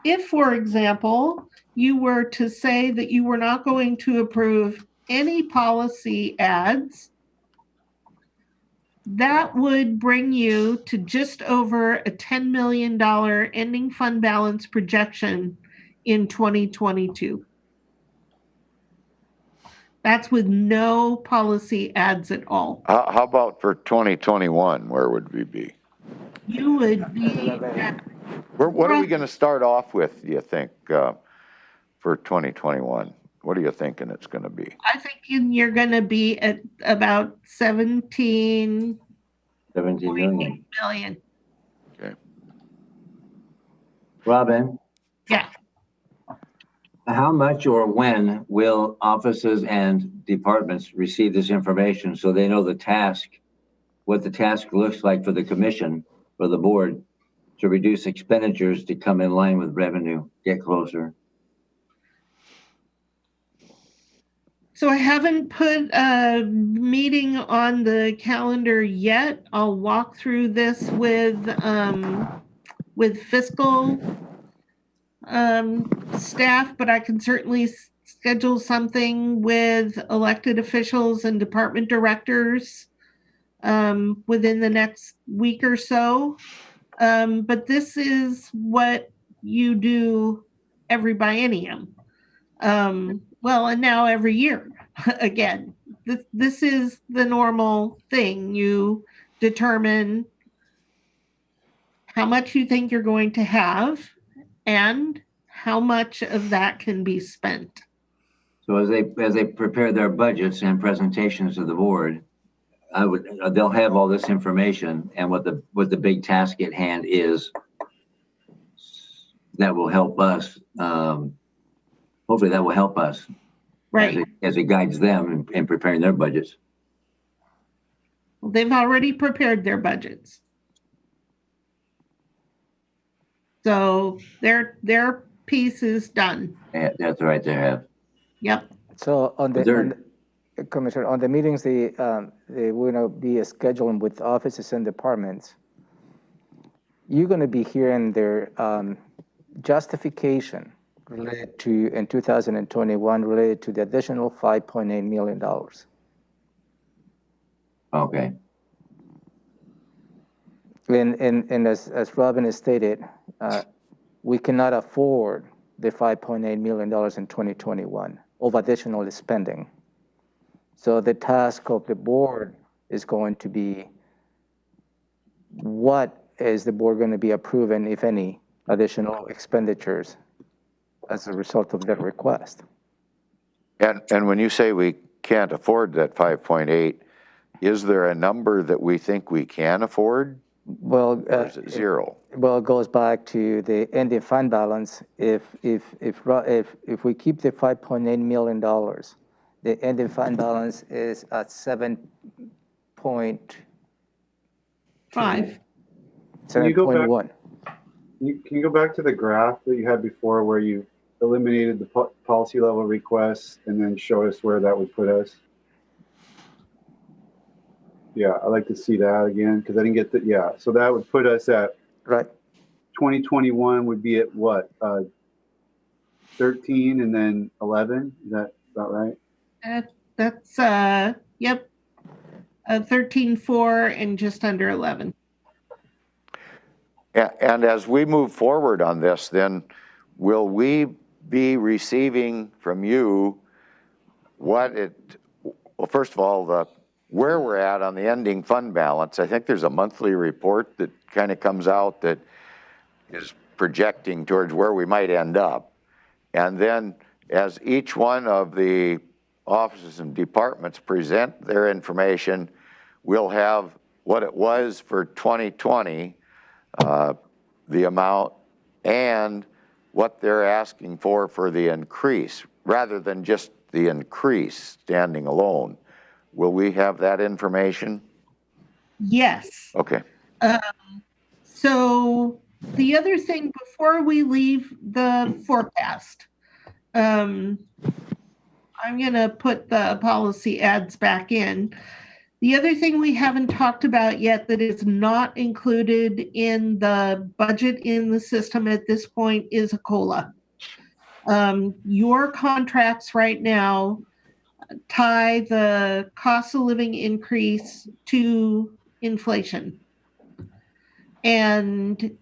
If, for example, you were to say that you were not going to approve any policy ads, that would bring you to just over a $10 million ending fund balance projection in 2022. That's with no policy ads at all. How about for 2021? Where would we be? You would be at, What are we going to start off with, do you think, for 2021? What are you thinking it's going to be? I think you're going to be at about 17 million. Okay. Robin, Yeah. how much or when will offices and departments receive this information so they know the task, what the task looks like for the commission, for the board, to reduce expenditures to come in line with revenue, get closer? So I haven't put a meeting on the calendar yet. I'll walk through this with fiscal staff, but I can certainly schedule something with elected officials and department directors within the next week or so. But this is what you do every biennium. Well, and now every year again. This is the normal thing. You determine how much you think you're going to have and how much of that can be spent. So as they prepare their budgets and presentations to the board, they'll have all this information and what the big task at hand is. That will help us. Hopefully that will help us, Right. as it guides them in preparing their budgets. Well, they've already prepared their budgets. So their piece is done. Yeah, that's right, they have. Yep. So Commissioner, on the meetings, they will be scheduling with offices and departments. You're going to be hearing their justification related to, in 2021, related to the additional $5.8 million. Okay. And as Robin has stated, we cannot afford the $5.8 million in 2021 of additional spending. So the task of the board is going to be, what is the board going to be approving, if any, additional expenditures as a result of that request? And when you say we can't afford that 5.8, is there a number that we think we can afford? Well, Or is it zero? Well, it goes back to the ending fund balance. If we keep the $5.8 million, the ending fund balance is at 7.5. Can you go back- 7.1. Can you go back to the graph that you had before where you eliminated the policy level requests and then show us where that would put us? Yeah, I'd like to see that again because I didn't get that. Yeah, so that would put us at Right. 2021 would be at what? 13 and then 11. Is that about right? That's yep. 13.4 and just under 11. And as we move forward on this, then will we be receiving from you well, first of all, where we're at on the ending fund balance? I think there's a monthly report that kind of comes out that is projecting towards where we might end up. And then as each one of the offices and departments present their information, we'll have what it was for 2020, the amount, and what they're asking for the increase, rather than just the increase standing alone. Will we have that information? Yes. Okay. So the other thing before we leave the forecast, I'm going to put the policy ads back in. The other thing we haven't talked about yet that is not included in the budget in the system at this point is a COLA. Your contracts right now tie the cost of living increase to inflation. And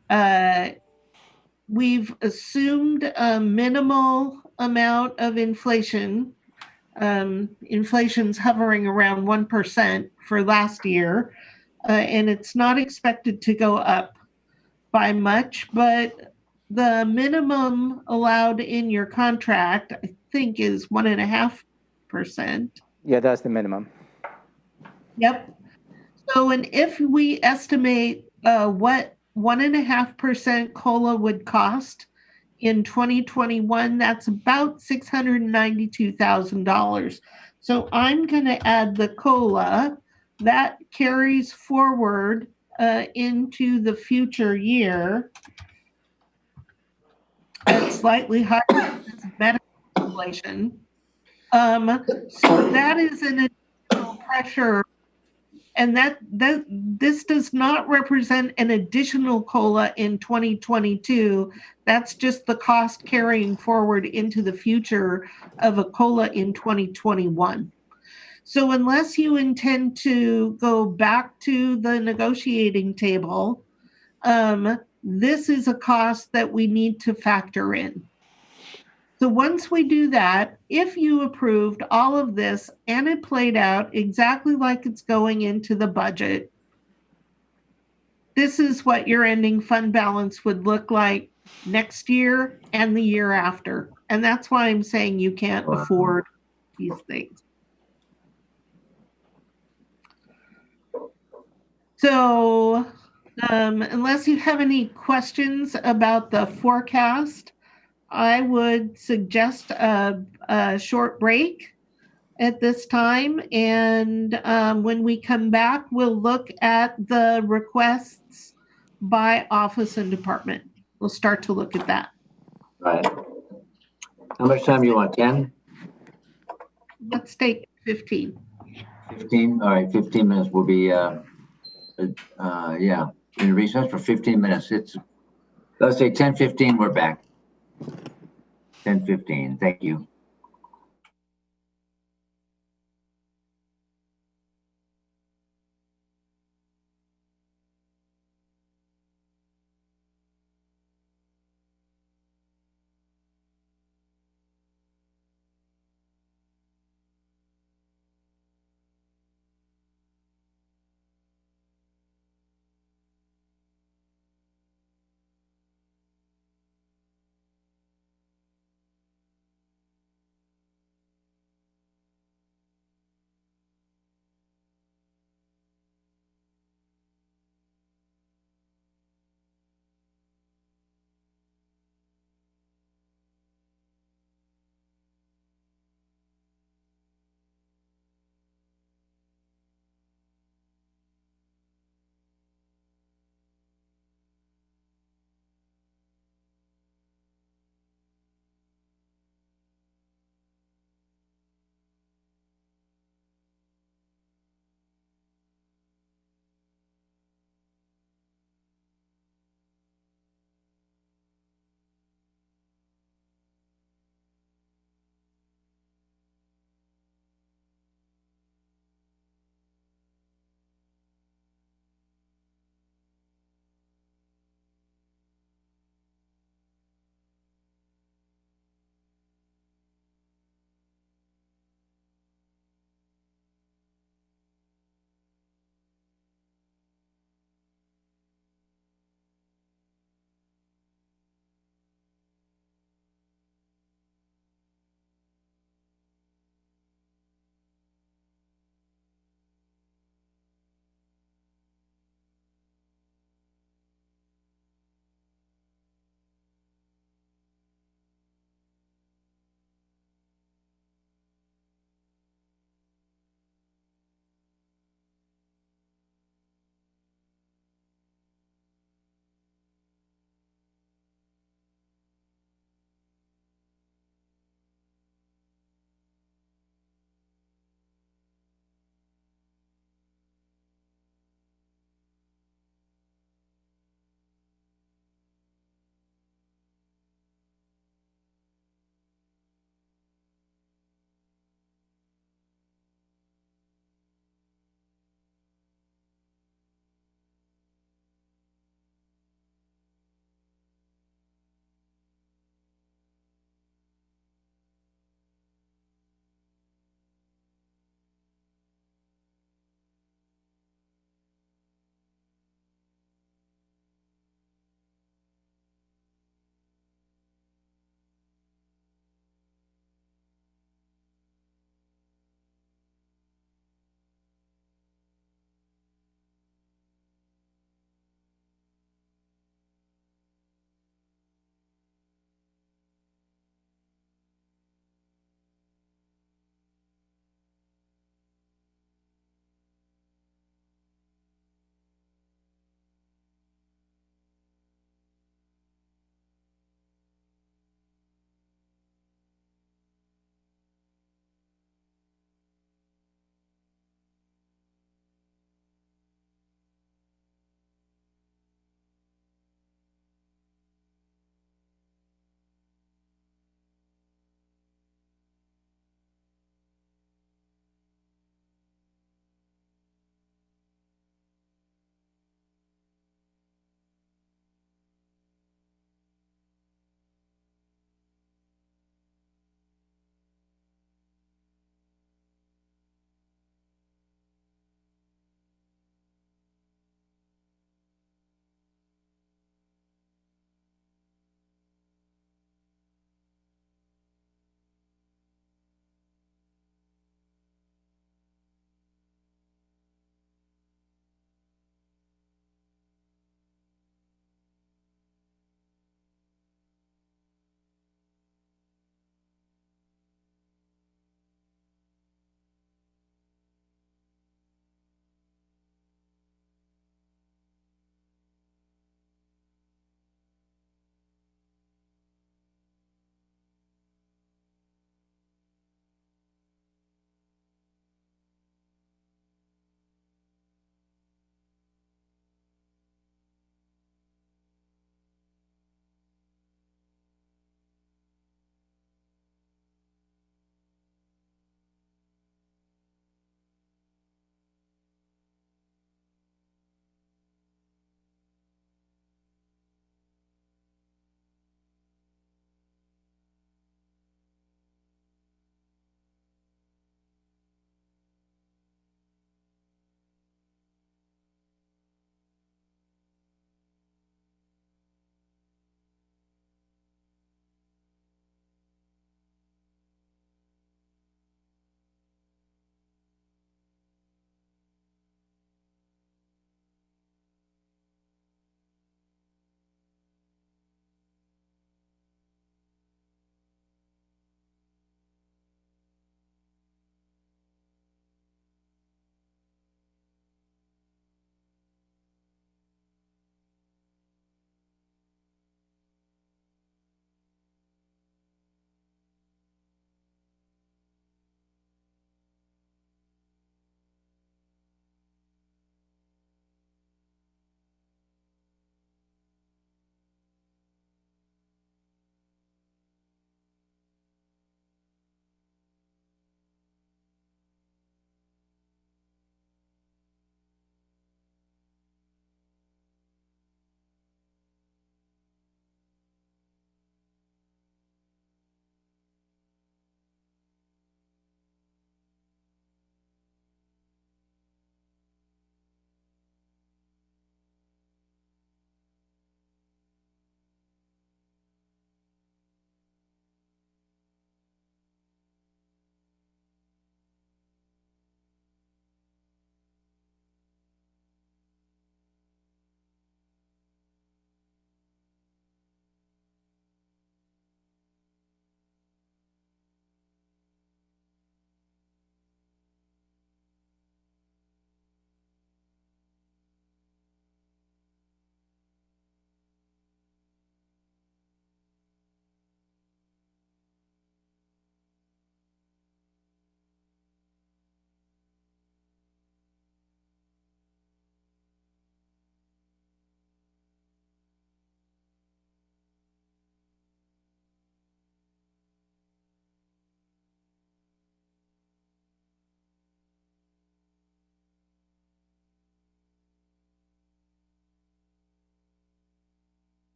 we've assumed a minimal amount of inflation. Inflation's hovering around 1% for last year, and it's not expected to go up by much, but the minimum allowed in your contract, I think, is 1.5%. Yeah, that's the minimum. Yep. So, and if we estimate what 1.5% COLA would cost in 2021, that's about $692,000. So I'm going to add the COLA that carries forward into the future year at slightly higher than medical inflation. So that is an additional pressure. And that this does not represent an additional COLA in 2022. That's just the cost carrying forward into the future of a COLA in 2021. So unless you intend to go back to the negotiating table, this is a cost that we need to factor in. So once we do that, if you approved all of this and it played out exactly like it's going into the budget, this is what your ending fund balance would look like next year and the year after. And that's why I'm saying you can't afford these things. So unless you have any questions about the forecast, I would suggest a short break at this time. And when we come back, we'll look at the requests by office and department. We'll start to look at that. Right. How much time do you want? 10? Let's take 15. 15? All right, 15 minutes will be, yeah, in recess for 15 minutes. Let's say 10:15, we're back. 10:15, thank you.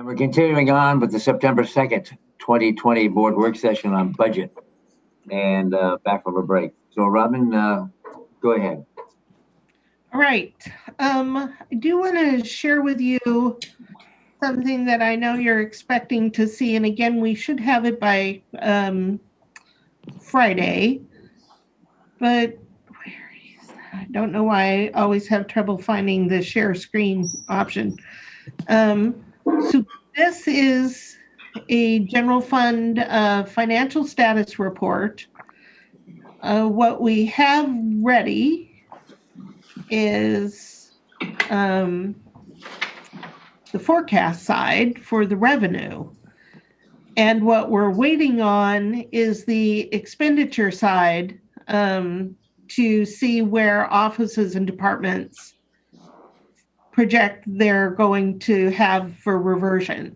And we're continuing on with the September 2nd, 2020 board work session on budget and back from a break. So Robin, go ahead. All right. I do want to share with you something that I know you're expecting to see. And again, we should have it by Friday. But where is that? I don't know why I always have trouble finding the share screen option. So this is a general fund financial status report. What we have ready is the forecast side for the revenue. And what we're waiting on is the expenditure side to see where offices and departments project they're going to have for reversion.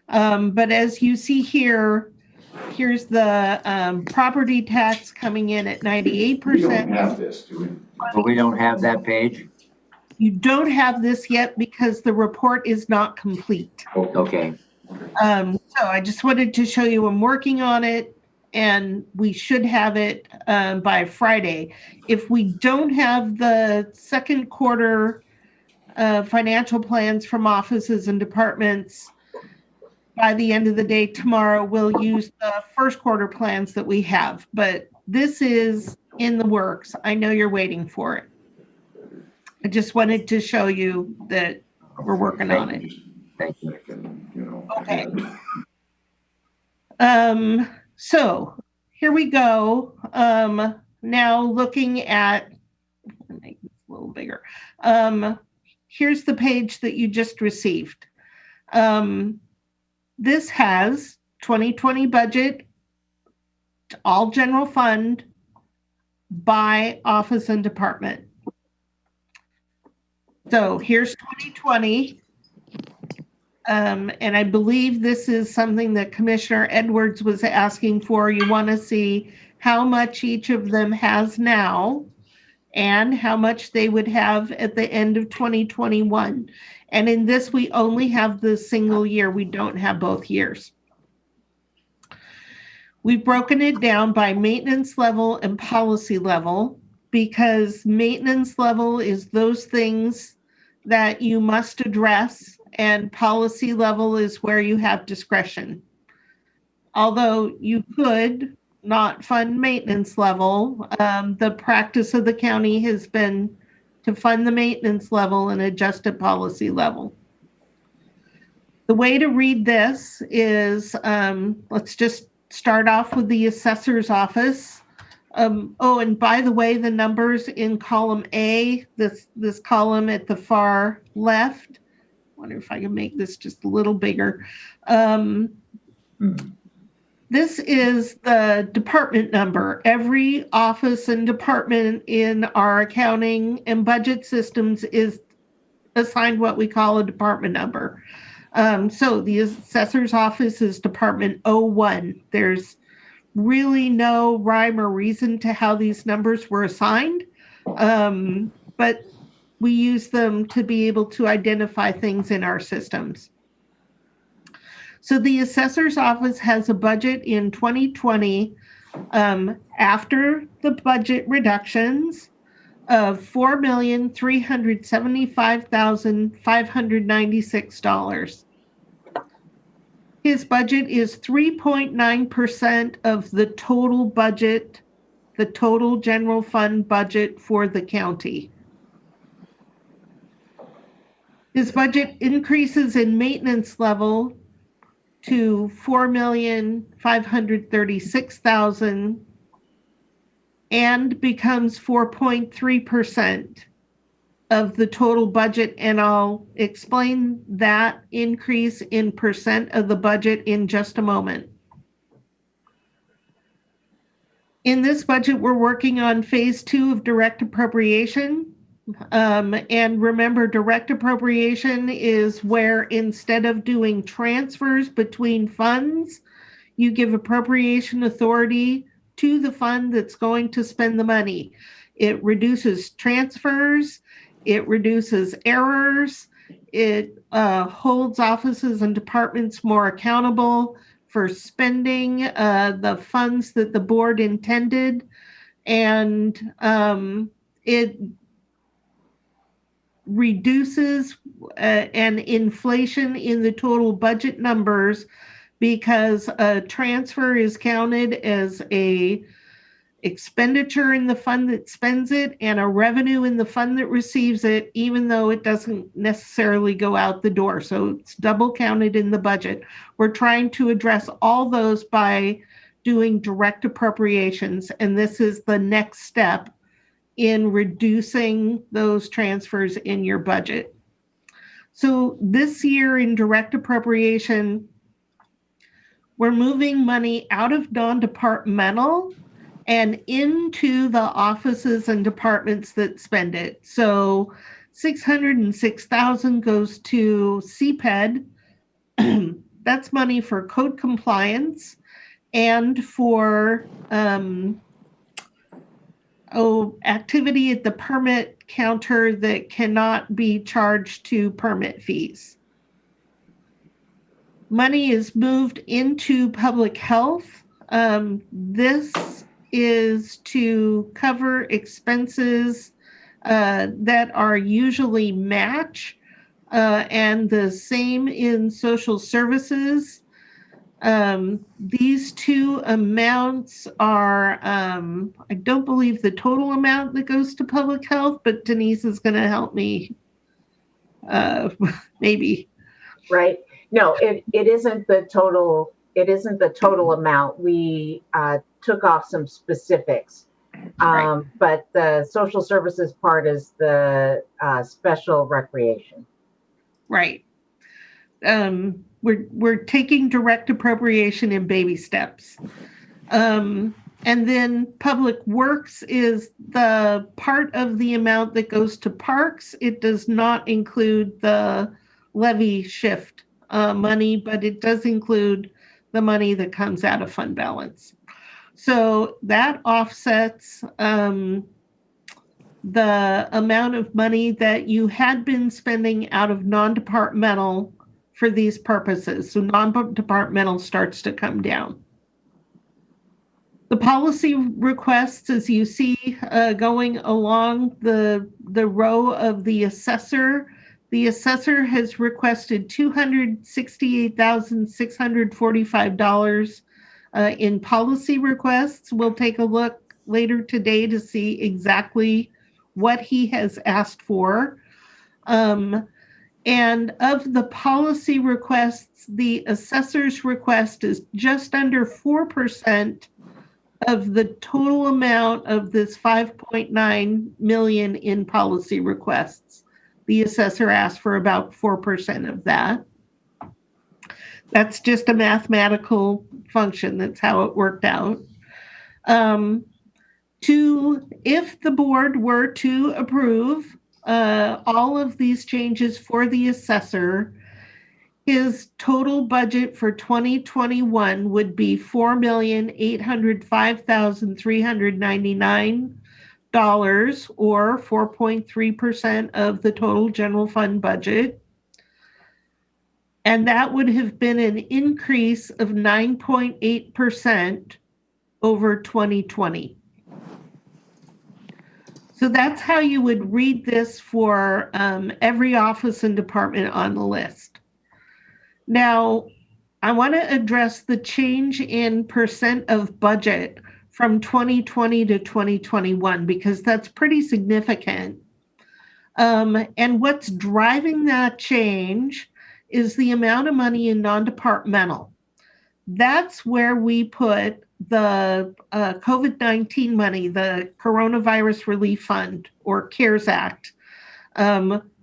But as you see here, here's the property tax coming in at 98%. We don't have this, do we? But we don't have that page. You don't have this yet because the report is not complete. Okay. So I just wanted to show you I'm working on it, and we should have it by Friday. If we don't have the second quarter financial plans from offices and departments by the end of the day tomorrow, we'll use the first quarter plans that we have. But this is in the works. I know you're waiting for it. I just wanted to show you that we're working on it. Thank you. Okay. So here we go. Now looking at, make this a little bigger. Here's the page that you just received. This has 2020 budget, all general fund by office and department. So here's 2020. And I believe this is something that Commissioner Edwards was asking for. You want to see how much each of them has now and how much they would have at the end of 2021. And in this, we only have the single year. We don't have both years. We've broken it down by maintenance level and policy level because maintenance level is those things that you must address, and policy level is where you have discretion. Although you could not fund maintenance level, the practice of the county has been to fund the maintenance level and adjust at policy level. The way to read this is, let's just start off with the assessor's office. Oh, and by the way, the numbers in column A, this column at the far left, I wonder if I can make this just a little bigger. This is the department number. Every office and department in our accounting and budget systems is assigned what we call a department number. So the assessor's office is Department 01. There's really no rhyme or reason to how these numbers were assigned, but we use them to be able to identify things in our systems. So the assessor's office has a budget in 2020 after the budget reductions of $4,375,596. His budget is 3.9% of the total budget, the total general fund budget for the county. His budget increases in maintenance level to $4,536,000 and becomes 4.3% of the total budget, and I'll explain that increase in percent of the budget in just a moment. In this budget, we're working on phase 2 of direct appropriation. And remember, direct appropriation is where instead of doing transfers between funds, you give appropriation authority to the fund that's going to spend the money. It reduces transfers, it reduces errors, It holds offices and departments more accountable for spending the funds that the board intended. And it reduces an inflation in the total budget numbers because a transfer is counted as a expenditure in the fund that spends it and a revenue in the fund that receives it, even though it doesn't necessarily go out the door. So it's double counted in the budget. We're trying to address all those by doing direct appropriations, and this is the next step in reducing those transfers in your budget. So this year in direct appropriation, we're moving money out of non-departmental and into the offices and departments that spend it. So $606,000 goes to CPED. That's money for code compliance and for activity at the permit counter that cannot be charged to permit fees. Money is moved into public health. This is to cover expenses that are usually match, and the same in social services. These two amounts are, I don't believe the total amount that goes to public health, but Denise is going to help me, maybe. Right. No, it isn't the total. It isn't the total amount. We took off some specifics, Right. but the social services part is the special recreation. Right. We're taking direct appropriation in baby steps. And then public works is the part of the amount that goes to parks. It does not include the levy shift money, but it does include the money that comes out of fund balance. So that offsets the amount of money that you had been spending out of non-departmental for these purposes. So non-departmental starts to come down. The policy requests, as you see going along the row of the assessor has requested $268,645 in policy requests. We'll take a look later today to see exactly what he has asked for. And of the policy requests, the assessor's request is just under 4% of the total amount of this 5.9 million in policy requests. The assessor asked for about 4% of that. That's just a mathematical function. That's how it worked out. If the board were to approve all of these changes for the assessor, his total budget for 2021 would be $4,805,399, or 4.3% of the total general fund budget. And that would have been an increase of 9.8% over 2020. So that's how you would read this for every office and department on the list. Now, I want to address the change in percent of budget from 2020 to 2021, because that's pretty significant. And what's driving that change is the amount of money in non-departmental. That's where we put the COVID-19 money, the Coronavirus Relief Fund, or CARES Act.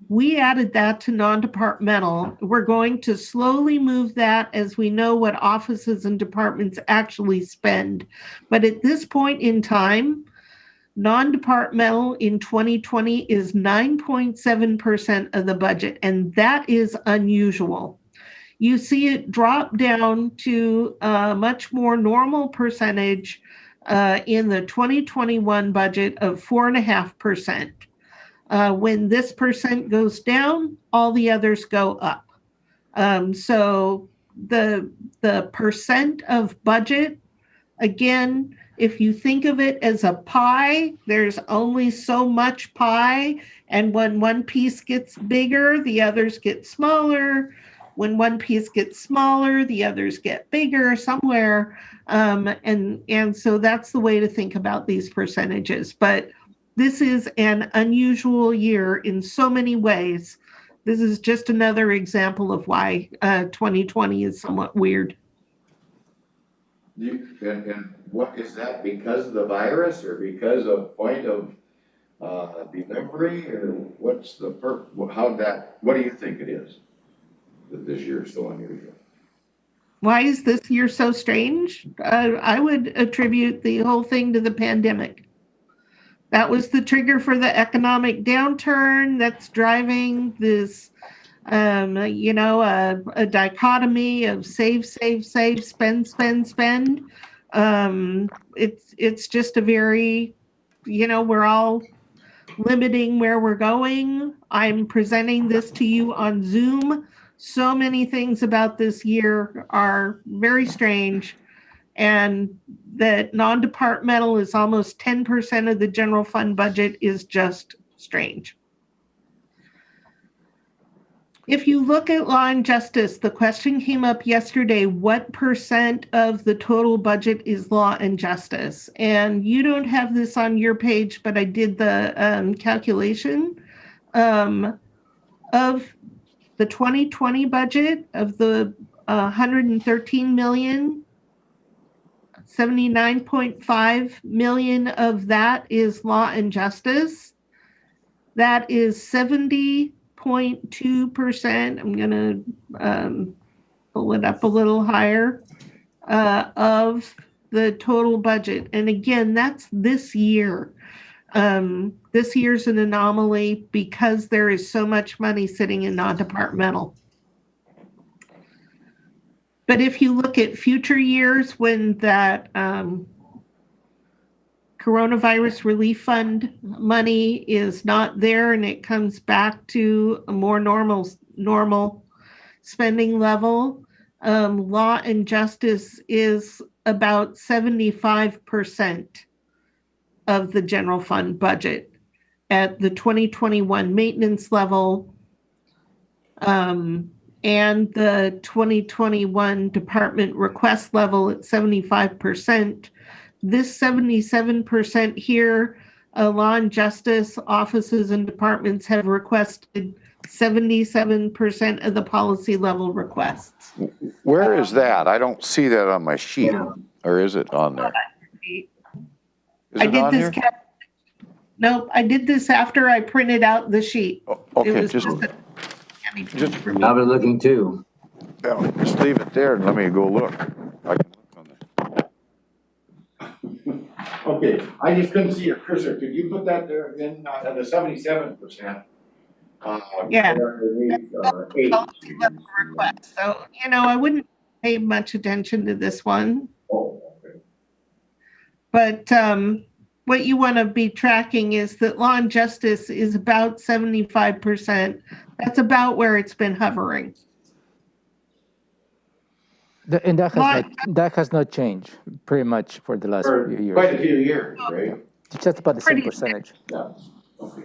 We added that to non-departmental. We're going to slowly move that as we know what offices and departments actually spend. But at this point in time, non-departmental in 2020 is 9.7% of the budget, and that is unusual. You see it drop down to a much more normal percentage in the 2021 budget of 4.5%. When this percent goes down, all the others go up. So the percent of budget, again, if you think of it as a pie, there's only so much pie. And when one piece gets bigger, the others get smaller. When one piece gets smaller, the others get bigger somewhere. And so that's the way to think about these percentages. But this is an unusual year in so many ways. This is just another example of why 2020 is somewhat weird. And what is that, because of the virus or because of point of delivery, or what's the what do you think it is that this year is so unusual? Why is this year so strange? I would attribute the whole thing to the pandemic. That was the trigger for the economic downturn that's driving this, a dichotomy of save, spend. It's just a very, we're all limiting where we're going. I'm presenting this to you on Zoom. So many things about this year are very strange, and that non-departmental is almost 10% of the general fund budget is just strange. If you look at law and justice, the question came up yesterday, what percent of the total budget is law and justice? And you don't have this on your page, but I did the calculation of the 2020 budget of the 113 million. 79.5 million of that is law and justice. That is 70.2%. I'm going to pull it up a little higher of the total budget. And again, that's this year. This year's an anomaly because there is so much money sitting in non-departmental. But if you look at future years when that coronavirus relief fund money is not there and it comes back to a more normal spending level, law and justice is about 75% of the general fund budget at the 2021 maintenance level. And the 2021 department request level at 75%. This 77% here, law and justice offices and departments have requested 77% of the policy level requests. Where is that? I don't see that on my sheet. Yeah. Or is it on there? Is I it did on this. here? Nope, I did this after I printed out the sheet. Oh, okay, It was just for me. I was looking too. just leave it there and let me go look. I can look on there. Okay, I just couldn't see your cursor. Could you put that there again, the 77%? Yeah. Underneath, eight. Request. So, I wouldn't pay much attention to this one. Oh, okay. But what you want to be tracking is that law and justice is about 75%. That's about where it's been hovering. And that has not changed pretty much for the last For few years. quite a few years, right? It's just about the same Pretty percentage. Yeah. Okay.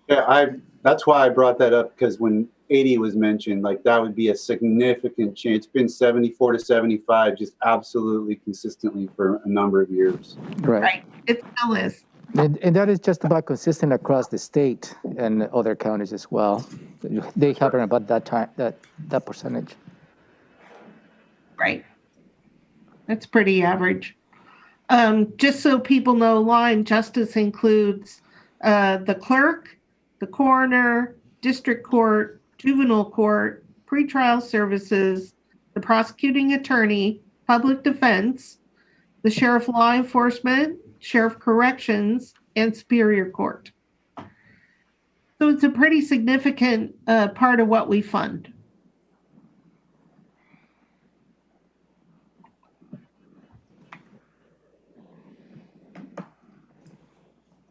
Yeah, that's why I brought that up, because when 80 was mentioned, like that would be a significant change. It's been 74 to 75 just absolutely consistently for a number of years. Right. It still is. And that is just about consistent across the state and other counties as well. They hover about that percentage. Right. That's pretty average. Just so people know, law and justice includes the clerk, the coroner, district court, juvenile court, pretrial services, the prosecuting attorney, public defense, the sheriff law enforcement, sheriff corrections, and superior court. So it's a pretty significant part of what we fund.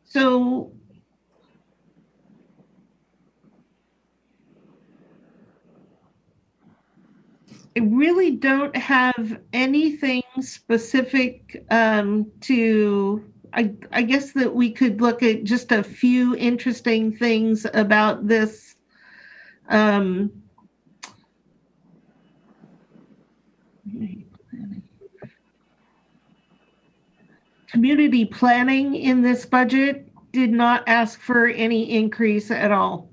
So I really don't have anything specific I guess that we could look at just a few interesting things about this. Community planning in this budget did not ask for any increase at all.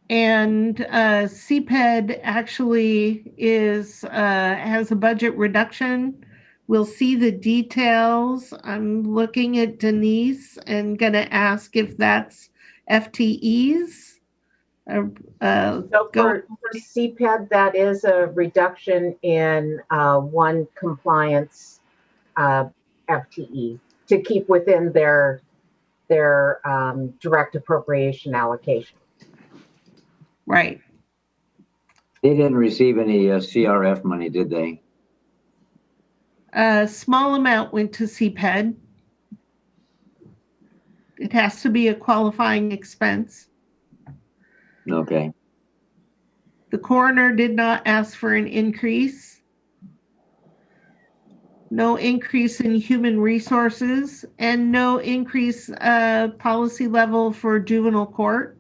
And CPED actually has a budget reduction. We'll see the details. I'm looking at Denise and gonna ask if that's FTEs. So for CPED, that is a reduction in one compliance FTE to keep within their direct appropriation allocation. Right. They didn't receive any CRF money, did they? A small amount went to CPED. It has to be a qualifying expense. Okay. The coroner did not ask for an increase. No increase in human resources and no increase policy level for juvenile court.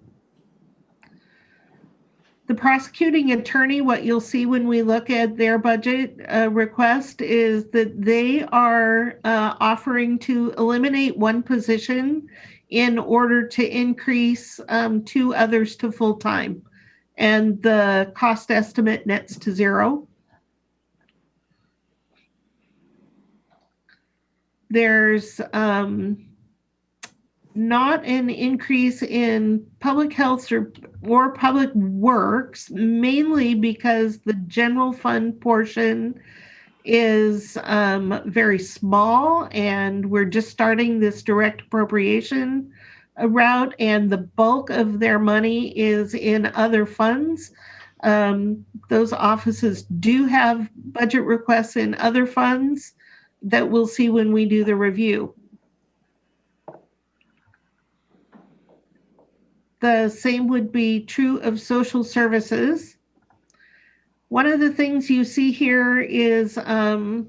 The prosecuting attorney, what you'll see when we look at their budget request is that they are offering to eliminate one position in order to increase two others to full-time. And the cost estimate nets to zero. There's not an increase in public health or public works, mainly because the general fund portion is very small and we're just starting this direct appropriation route, and the bulk of their money is in other funds. Those offices do have budget requests in other funds that we'll see when we do the review. The same would be true of social services. One of the things you see here is the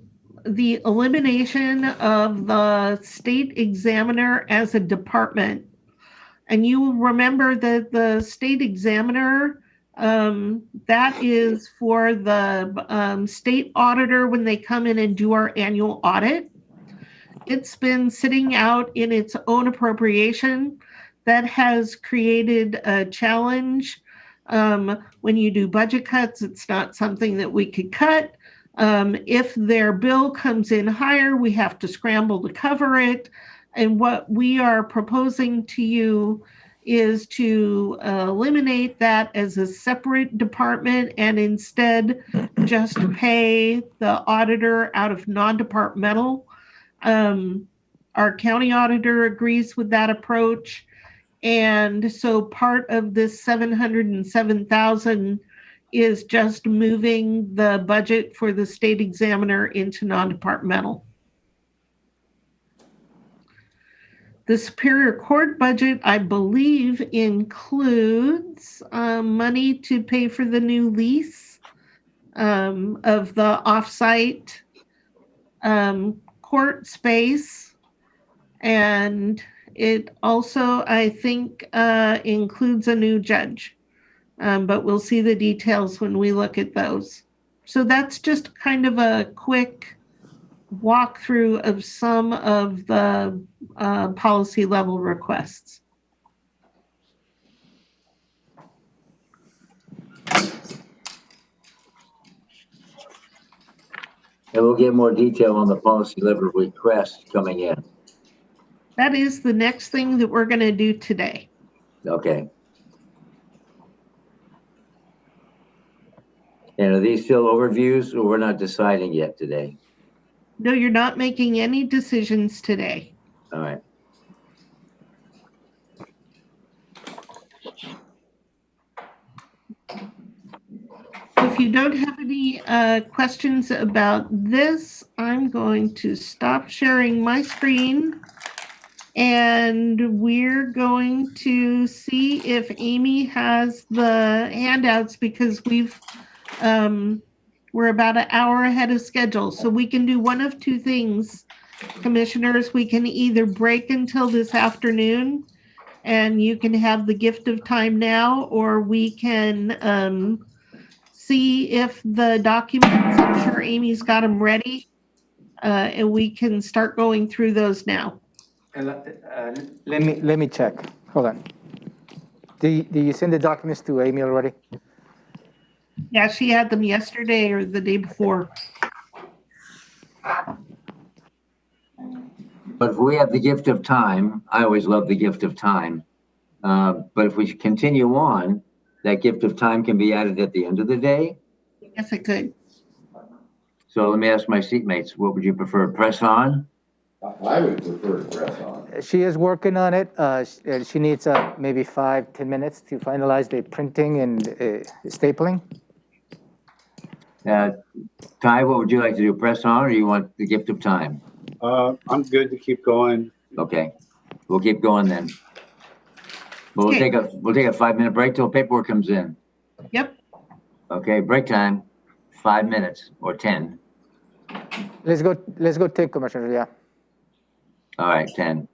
elimination of the state examiner as a department. And you will remember that the state examiner, that is for the state auditor when they come in and do our annual audit. It's been sitting out in its own appropriation. That has created a challenge. When you do budget cuts, it's not something that we could cut. If their bill comes in higher, we have to scramble to cover it. And what we are proposing to you is to eliminate that as a separate department and instead just pay the auditor out of non-departmental. Our county auditor agrees with that approach. And so part of this $707,000 is just moving the budget for the state examiner into non-departmental. The Superior Court budget, I believe, includes money to pay for the new lease of the offsite court space. And it also, I think, includes a new judge, but we'll see the details when we look at those. So that's just kind of a quick walkthrough of some of the policy level requests. And we'll get more detail on the policy level requests coming in. That is the next thing that we're going to do today. Okay. And are these still overviews, or we're not deciding yet today? No, you're not making any decisions today. All right. If you don't have any questions about this, I'm going to stop sharing my screen And we're going to see if Amy has the handouts because we're about an hour ahead of schedule. So we can do one of two things, commissioners. We can either break until this afternoon and you can have the gift of time now, or we can see if the documents, I'm sure Amy's got them ready, and we can start going through those now. Let me check. Hold on. Did you send the documents to Amy already? Yeah, she had them yesterday or the day before. But if we have the gift of time, I always love the gift of time. But if we continue on, that gift of time can be added at the end of the day. Yes, it could. So let me ask my seatmates, what would you prefer, press on? I would prefer to press on. She is working on it. She needs maybe 5-10 minutes to finalize the printing and stapling. Ty, what would you like to do, press on, or you want the gift of time? I'm good to keep going. Okay, we'll keep going then. We'll Okay. take a 5-minute break till paperwork comes in. Yep. Okay, break time, 5 minutes or 10. Let's go 10, Commissioner, yeah. All right, 10.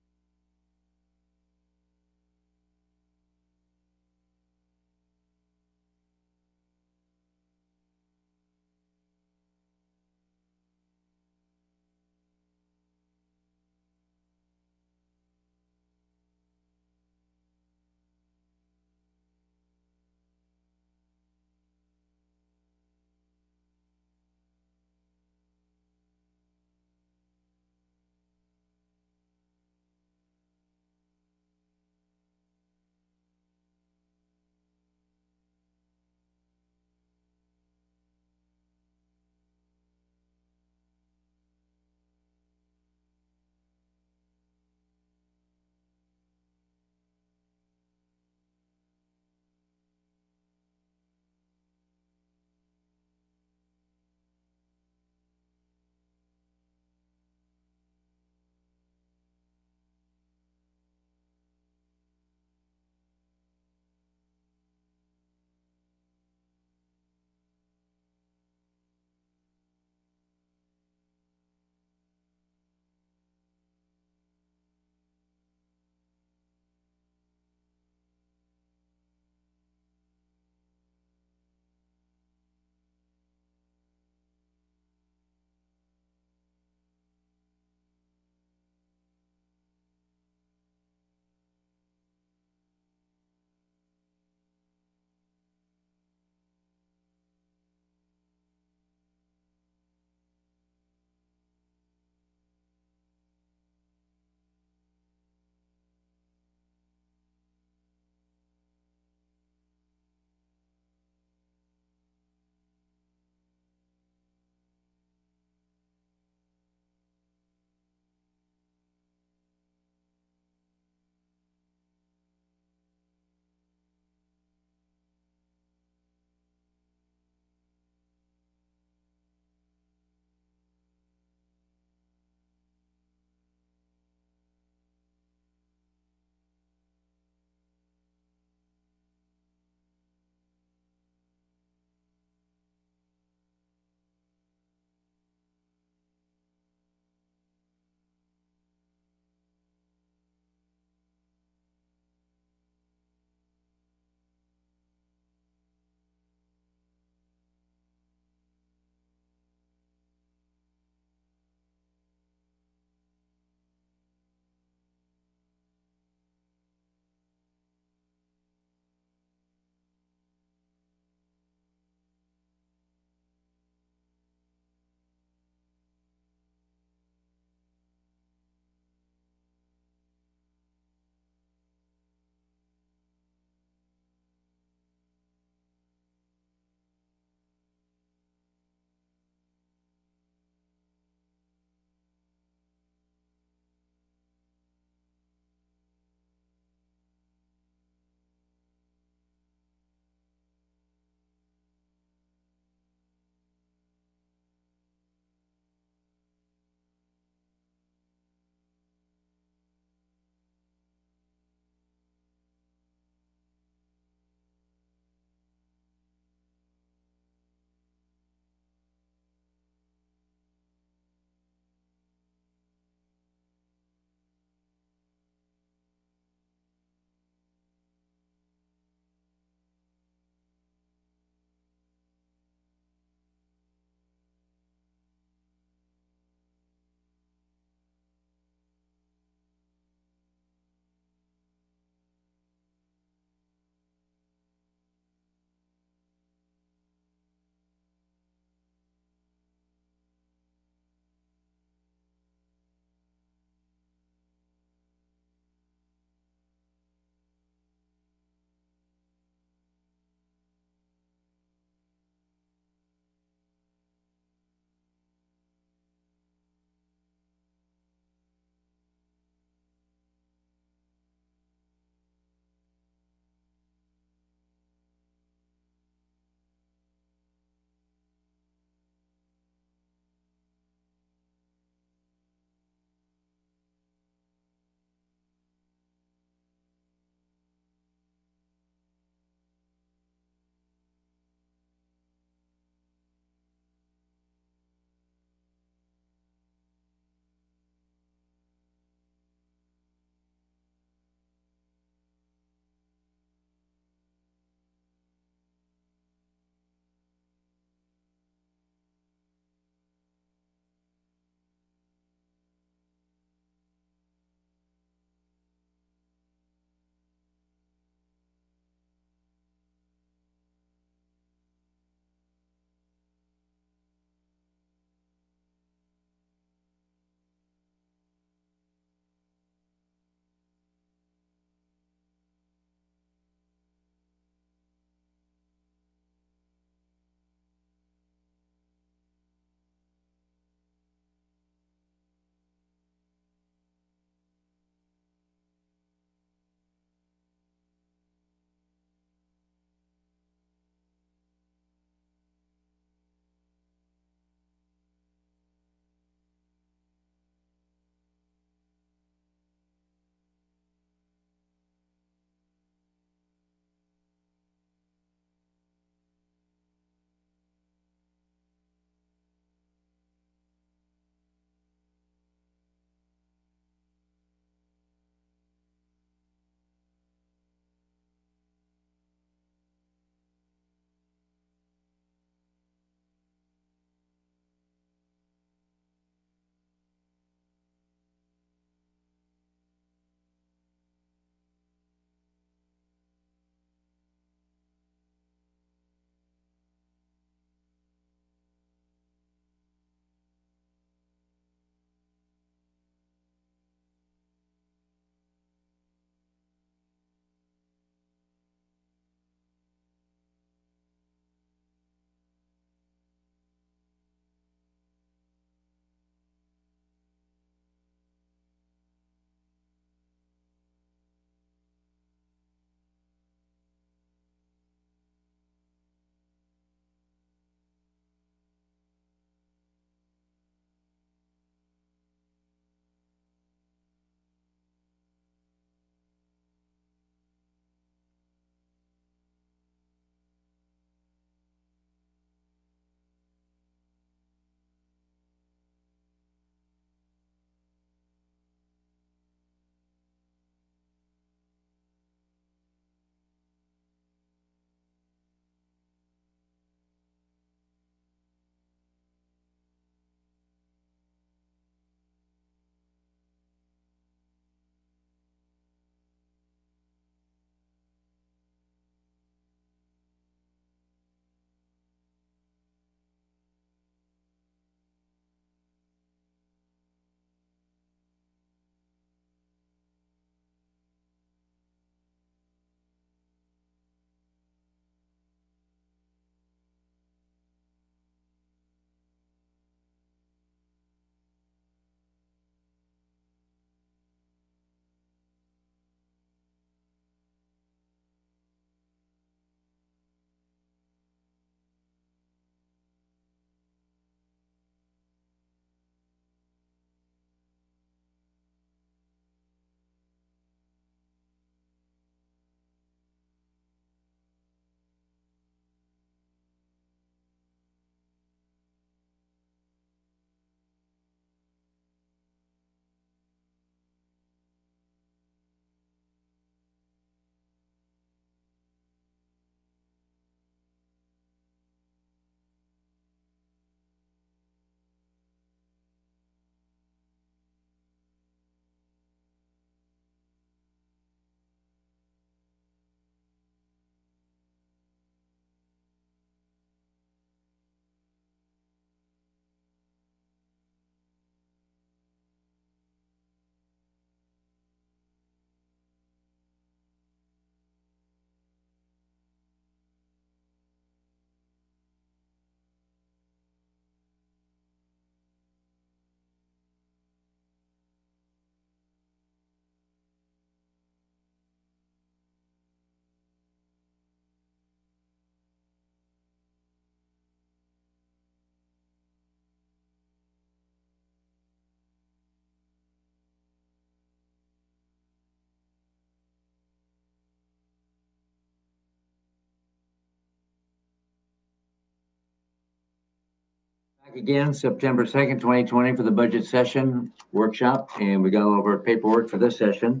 Back again, September 2nd, 2020 for the budget session workshop, and we got all of our paperwork for this session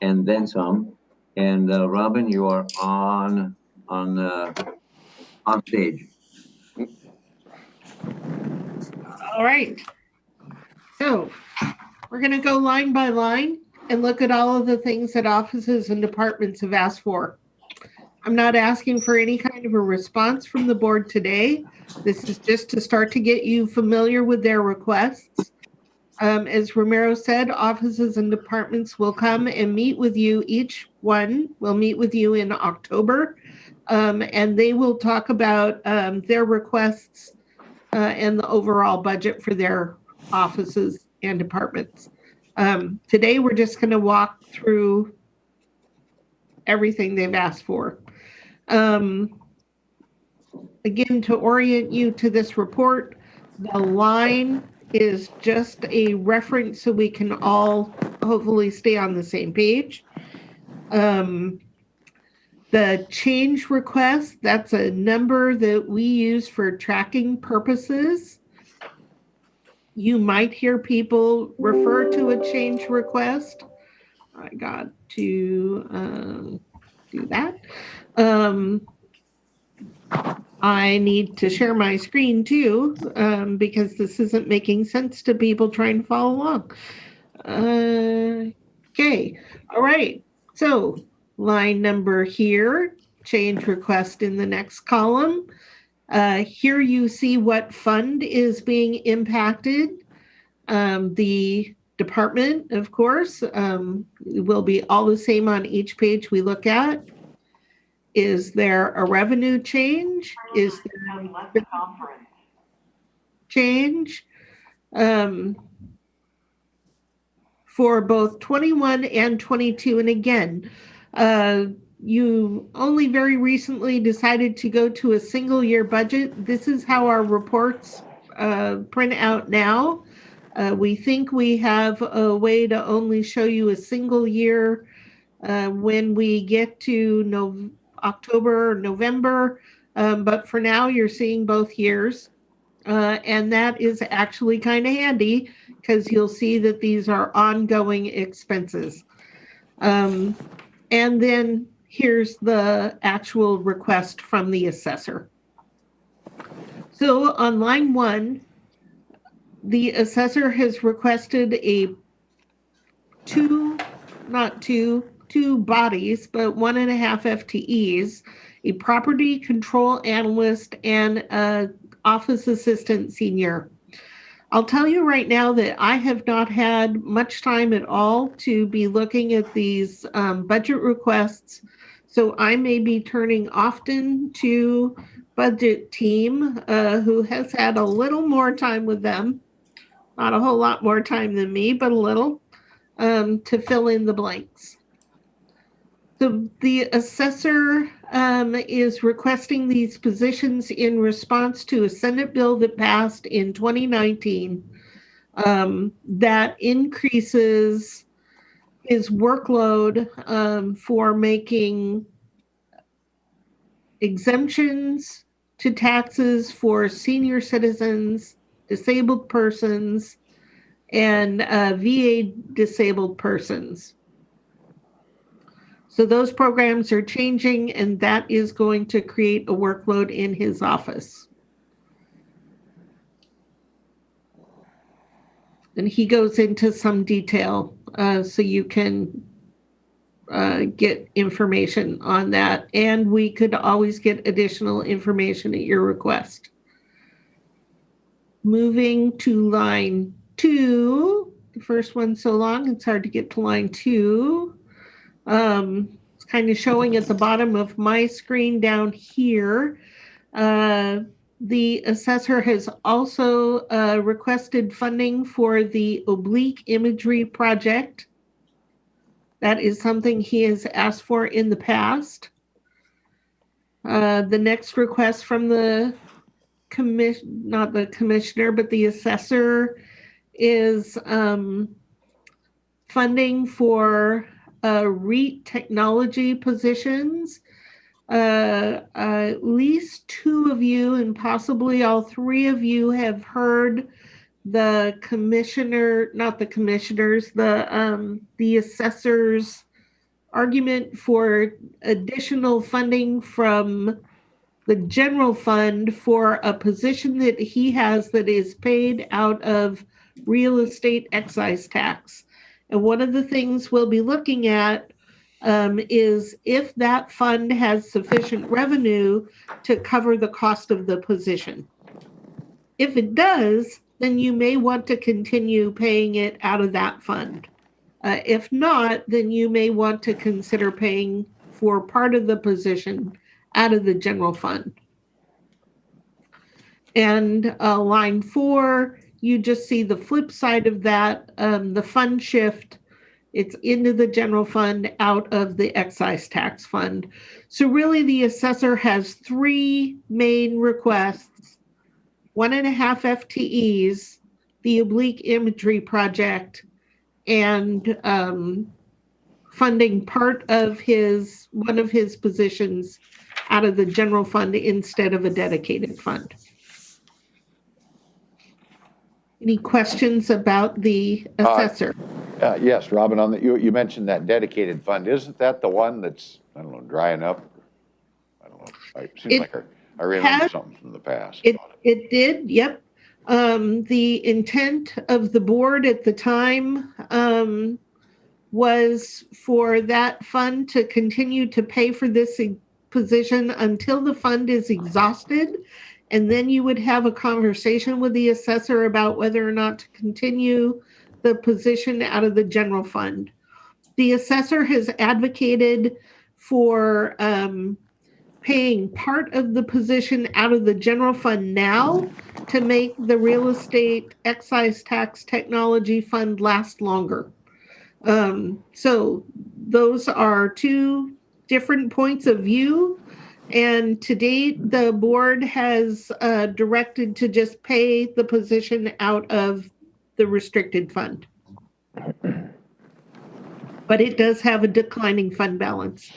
and then some. And Robin, you are on stage. All right. So we're going to go line by line and look at all of the things that offices and departments have asked for. I'm not asking for any kind of a response from the board today. This is just to start to get you familiar with their requests. As Romero said, offices and departments will come and meet with you. Each one will meet with you in October, and they will talk about their requests and the overall budget for their offices and departments. Today, we're just going to walk through everything they've asked for. Again, to orient you to this report, the line is just a reference so we can all hopefully stay on the same page. The change request, that's a number that we use for tracking purposes. You might hear people refer to a change request. I got to do that. I need to share my screen too, because this isn't making sense to people trying to follow along. Okay, all right. So line number here, change request in the next column. Here you see what fund is being impacted. The department, of course, will be all the same on each page we look at. Is there a revenue change? Is there a change? For both 21 and 22. And again, you only very recently decided to go to a single year budget. This is how our reports print out now. We think we have a way to only show you a single year when we get to October or November, but for now you're seeing both years, and that is actually kind of handy because you'll see that these are ongoing expenses. And then here's the actual request from the assessor. So on line 1, the assessor has requested two bodies, but 1.5 FTEs, a property control analyst and an office assistant senior. I'll tell you right now that I have not had much time at all to be looking at these budget requests, so I may be turning often to budget team who has had a little more time with them, not a whole lot more time than me, but a little, to fill in the blanks. So the assessor is requesting these positions in response to a Senate bill that passed in 2019 that increases his workload for making exemptions to taxes for senior citizens, disabled persons, and VA disabled persons. So those programs are changing, and that is going to create a workload in his office. And he goes into some detail so you can get information on that. And we could always get additional information at your request. Moving to line 2, the first one so long, it's hard to get to line 2. It's kind of showing at the bottom of my screen down here. The assessor has also requested funding for the oblique imagery project. That is something he has asked for in the past. The next request from the not the commissioner, but the assessor is funding for REIT technology positions. at least two of you and possibly all three of you have heard the commissioner, not the commissioners, the assessor's argument for additional funding from the general fund for a position that he has that is paid out of real estate excise tax. And one of the things we'll be looking at is if that fund has sufficient revenue to cover the cost of the position. If it does, then you may want to continue paying it out of that fund. If not, then you may want to consider paying for part of the position out of the general fund. And line 4, you just see the flip side of that, the fund shift. It's into the general fund, out of the excise tax fund. So really the assessor has 3 main requests: 1.5 FTEs, the oblique imagery project, and funding part of one of his positions out of the general fund instead of a dedicated fund. Any questions about the assessor? Yes, Robin, you mentioned that dedicated fund. Isn't that the one that's, I don't know, drying up? I don't know. It seems like I remember something from the past. It did, yep. The intent of the board at the time was for that fund to continue to pay for this position until the fund is exhausted. And then you would have a conversation with the assessor about whether or not to continue the position out of the general fund. The assessor has advocated for paying part of the position out of the general fund now to make the real estate excise tax technology fund last longer. So those are 2 different points of view. And to date, the board has directed to just pay the position out of the restricted fund. But it does have a declining fund balance.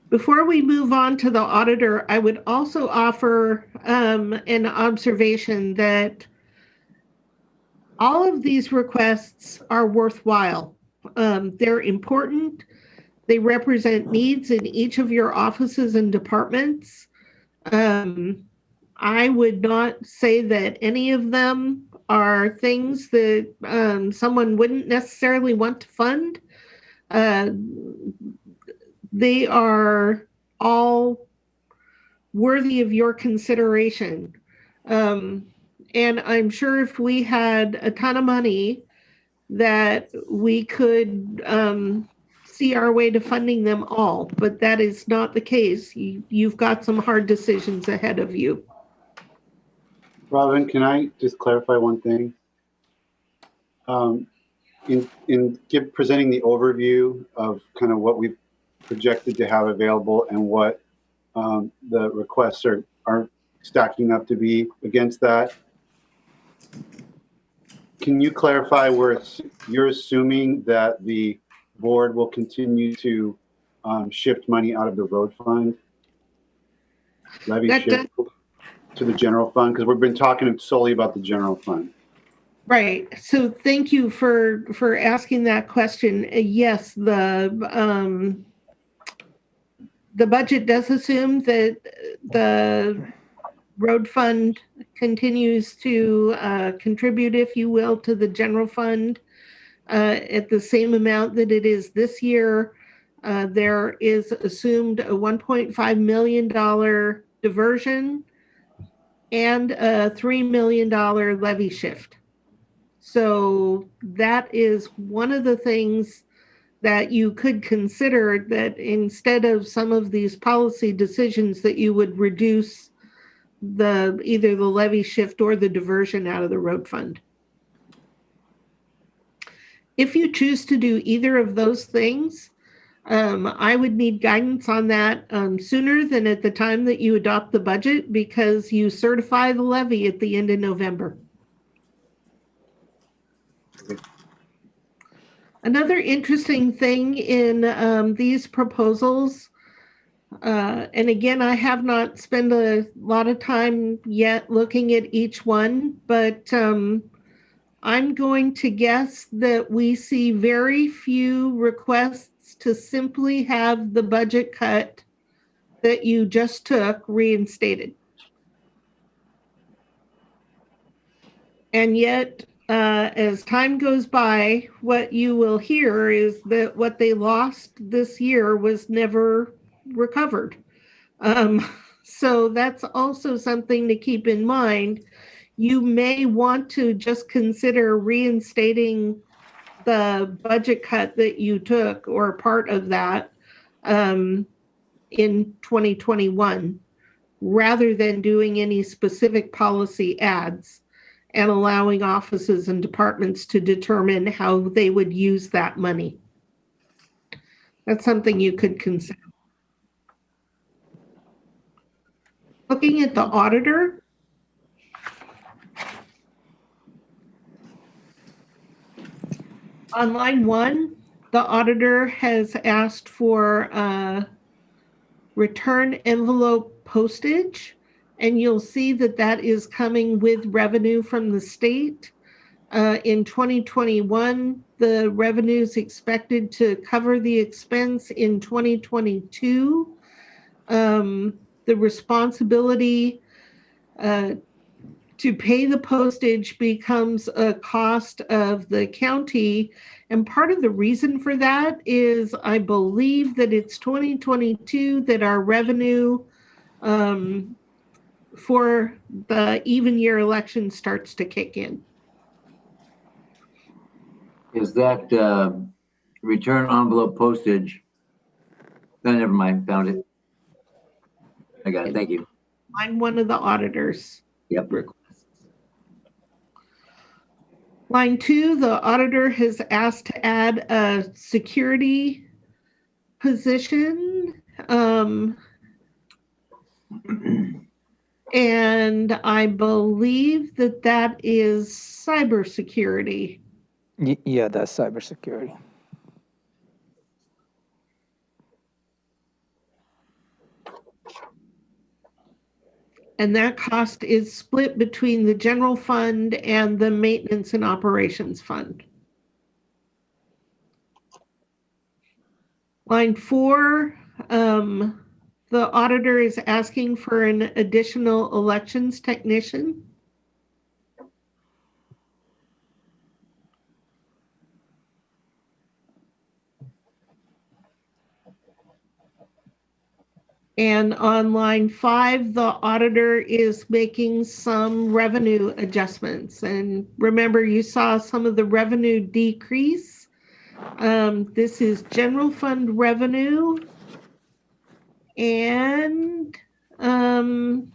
Before we move on to the auditor, I would also offer an observation that all of these requests are worthwhile. They're important. They represent needs in each of your offices and departments. I would not say that any of them are things that someone wouldn't necessarily want to fund. They are all worthy of your consideration. And I'm sure if we had a ton of money that we could see our way to funding them all, but that is not the case. You've got some hard decisions ahead of you. Robin, can I just clarify one thing? In presenting the overview of kind of what we've projected to have available and what the requests are stacking up to be against that, can you clarify where you're assuming that the board will continue to shift money out of the road fund, levy shift to the general fund? Because we've been talking solely about the general fund. Right. So thank you for asking that question. Yes, the budget does assume that the road fund continues to contribute, if you will, to the general fund at the same amount that it is this year. There is assumed a $1.5 million diversion and a $3 million levy shift. So that is one of the things that you could consider, that instead of some of these policy decisions that you would reduce either the levy shift or the diversion out of the road fund. If you choose to do either of those things, I would need guidance on that sooner than at the time that you adopt the budget, because you certify the levy at the end of November. Another interesting thing in these proposals, and again, I have not spent a lot of time yet looking at each one, but I'm going to guess that we see very few requests to simply have the budget cut that you just took reinstated. And yet, as time goes by, what you will hear is that what they lost this year was never recovered. So that's also something to keep in mind. You may want to just consider reinstating the budget cut that you took or part of that in 2021, rather than doing any specific policy adds and allowing offices and departments to determine how they would use that money. That's something you could consider. Looking at the auditor, on line 1, the auditor has asked for return envelope postage, and you'll see that that is coming with revenue from the state. In 2021, the revenue is expected to cover the expense in 2022. The responsibility to pay the postage becomes a cost of the county. And part of the reason for that is I believe that it's 2022 that our revenue for the even year election starts to kick in. Is that return envelope postage? No, never mind, found it. I got it, thank you. I'm one of the auditors. Yep. Requests. Line 2, the auditor has asked to add a security position. And I believe that that is cybersecurity. Yeah, that's cybersecurity. And that cost is split between the general fund and the maintenance and operations fund. Line 4, the auditor is asking for an additional elections technician. And on line 5, the auditor is making some revenue adjustments. And remember, you saw some of the revenue decrease. This is general fund revenue. And I'm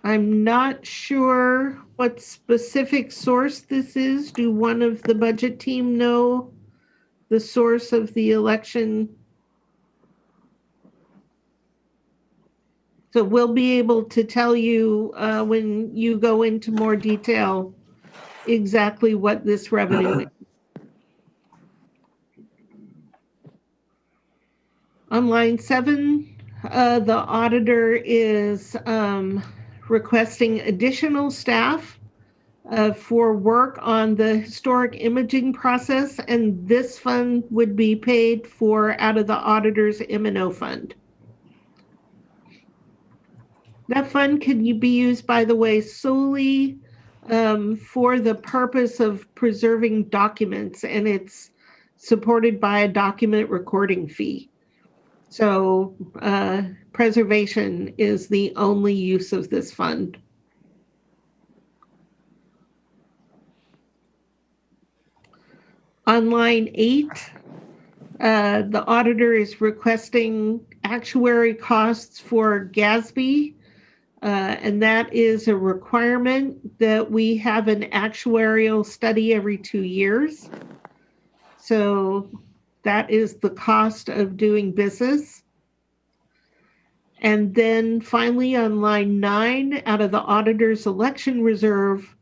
not sure what specific source this is. Do one of the budget team know the source of the election? So we'll be able to tell you when you go into more detail exactly what this revenue is. On line 7, the auditor is requesting additional staff for work on the historic imaging process, and this fund would be paid for out of the auditor's M&O fund. That fund can be used, by the way, solely for the purpose of preserving documents, and it's supported by a document recording fee. So preservation is the only use of this fund. On line 8, the auditor is requesting actuary costs for GASB. And that is a requirement that we have an actuarial study every 2 years. So that is the cost of doing business. And then finally on line 9, out of the auditor's election reserve,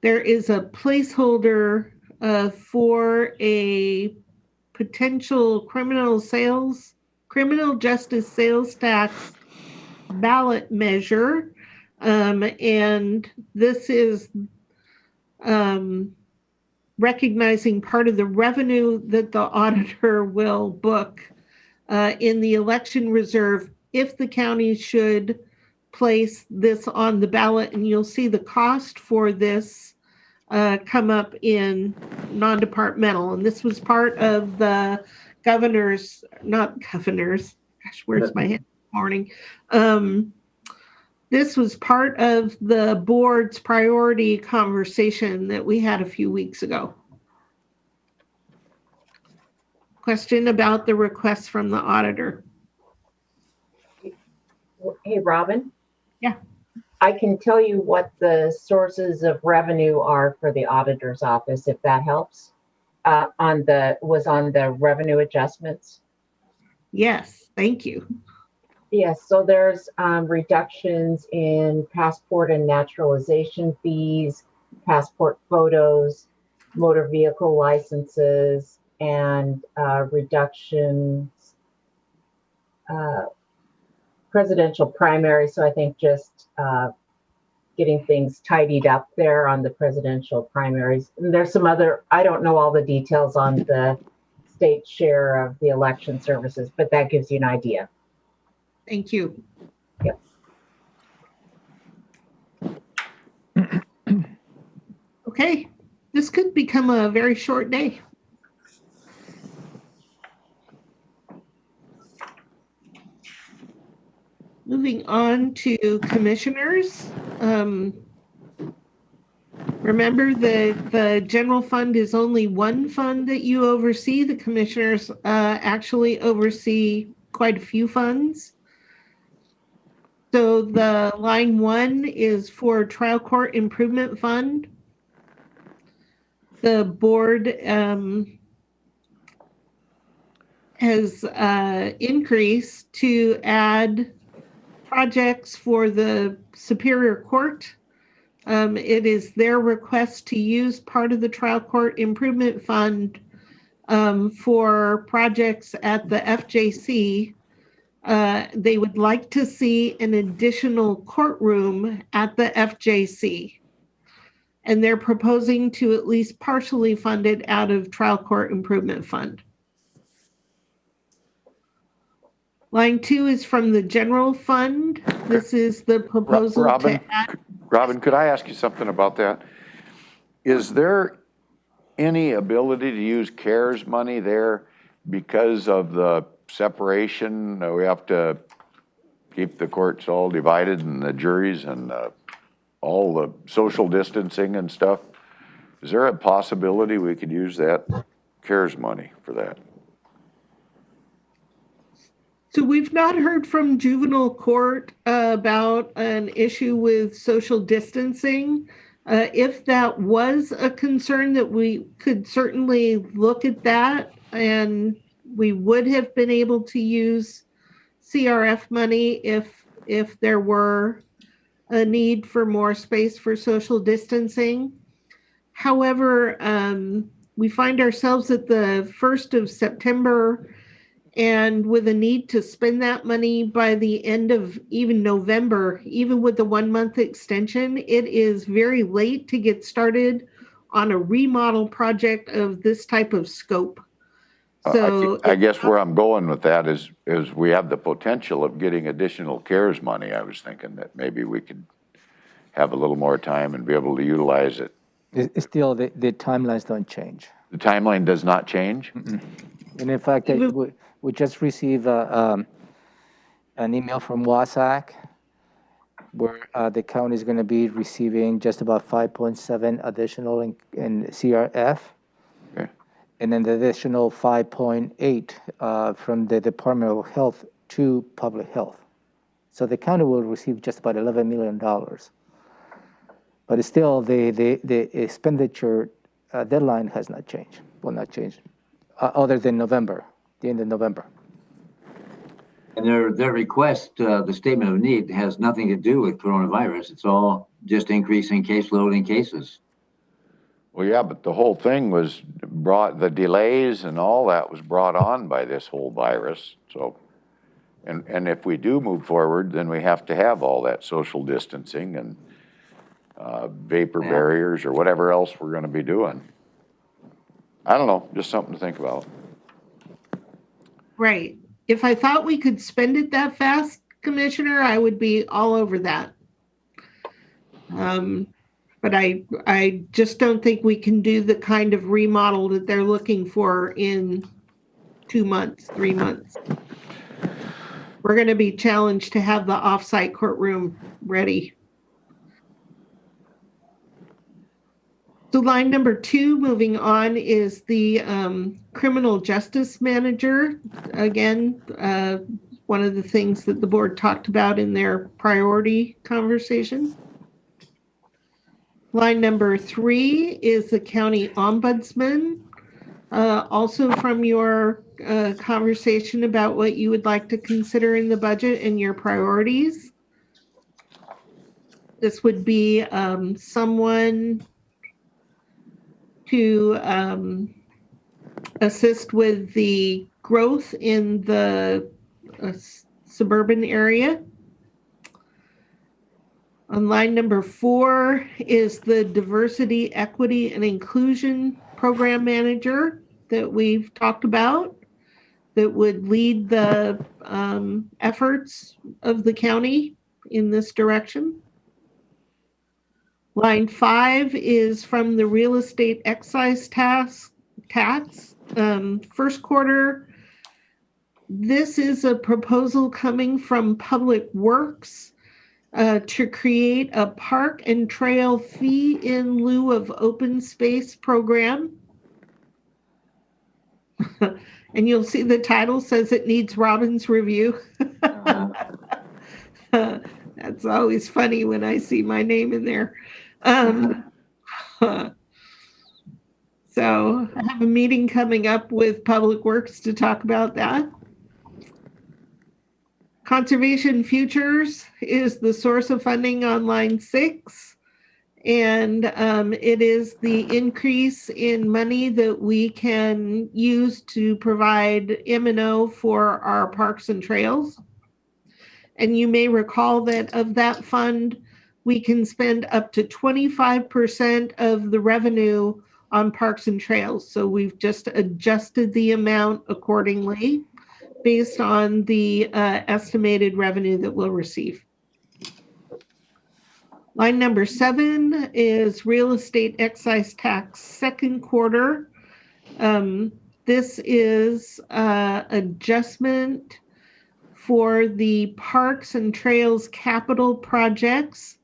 there is a placeholder for a potential criminal justice sales tax ballot measure. And this is recognizing part of the revenue that the auditor will book in the election reserve if the county should place this on the ballot. And you'll see the cost for this come up in non-departmental. And this was part of the where's my head this morning? This was part of the board's priority conversation that we had a few weeks ago. Question about the request from the auditor. Hey, Robin? Yeah. I can tell you what the sources of revenue are for the auditor's office, if that helps. On the revenue adjustments. Yes, thank you. Yes, so there's reductions in passport and naturalization fees, passport photos, motor vehicle licenses, and reductions, presidential primary. So I think just getting things tidied up there on the presidential primaries. And there's some other, I don't know all the details on the state share of the election services, but that gives you an idea. Thank you. Yep. Okay, this could become a very short day. Moving on to commissioners. Remember that the general fund is only one fund that you oversee. The commissioners actually oversee quite a few funds. So the line 1 is for trial court improvement fund. The board has increased to add projects for the Superior Court. It is their request to use part of the trial court improvement fund for projects at the FJC. They would like to see an additional courtroom at the FJC. And they're proposing to at least partially fund it out of trial court improvement fund. Line 2 is from the general fund. This is the proposal Robin, to add. Robin, could I ask you something about that? Is there any ability to use CARES money there because of the separation? We have to keep the courts all divided and the juries and all the social distancing and stuff. Is there a possibility we could use that CARES money for that? So we've not heard from juvenile court about an issue with social distancing. If that was a concern, that we could certainly look at that, and we would have been able to use CRF money if there were a need for more space for social distancing. However, we find ourselves at the 1st of September and with a need to spend that money by the end of even November, even with the 1-month extension. It is very late to get started on a remodel project of this type of scope. So I guess where I'm going with that is we have the potential of getting additional CARES money. I was thinking that maybe we could have a little more time and be able to utilize it. It's still, the timelines don't change. The timeline does not change? Mm-mm. And in fact, we just received an email from WASAC where the county is going to be receiving just about 5.7 additional in CRF. Okay. And then the additional 5.8 from the Department of Health to Public Health. So the county will receive just about $11 million. But it's still, the expenditure deadline has not changed, will not change, other than November, the end of November. And their request, the statement of need, has nothing to do with coronavirus. It's all just increasing caseload and cases. Well, yeah, but the whole thing was the delays and all that was brought on by this whole virus, so. And if we do move forward, then we have to have all that social distancing and vapor Yeah. barriers or whatever else we're gonna be doing. I don't know, just something to think about. Right. If I thought we could spend it that fast, Commissioner, I would be all over that. But I just don't think we can do the kind of remodel that they're looking for in 2 months, 3 months. We're going to be challenged to have the offsite courtroom ready. So line number 2, moving on, is the criminal justice manager. Again, one of the things that the board talked about in their priority conversation. Line number 3 is the county ombudsman. Also from your conversation about what you would like to consider in the budget and your priorities. This would be someone to assist with the growth in the suburban area. On line number 4 is the diversity, equity, and inclusion program manager that we've talked about that would lead the efforts of the county in this direction. Line 5 is from the real estate excise tax. First quarter, this is a proposal coming from Public Works to create a park and trail fee in lieu of open space program. And you'll see the title says it needs Robin's review. That's always funny when I see my name in there. So I have a meeting coming up with Public Works to talk about that. Conservation Futures is the source of funding on line 6. And it is the increase in money that we can use to provide M&O for our parks and trails. And you may recall that of that fund, we can spend up to 25% of the revenue on parks and trails. So we've just adjusted the amount accordingly based on the estimated revenue that we'll receive. Line number 7 is real estate excise tax second quarter. This is adjustment for the parks and trails capital projects.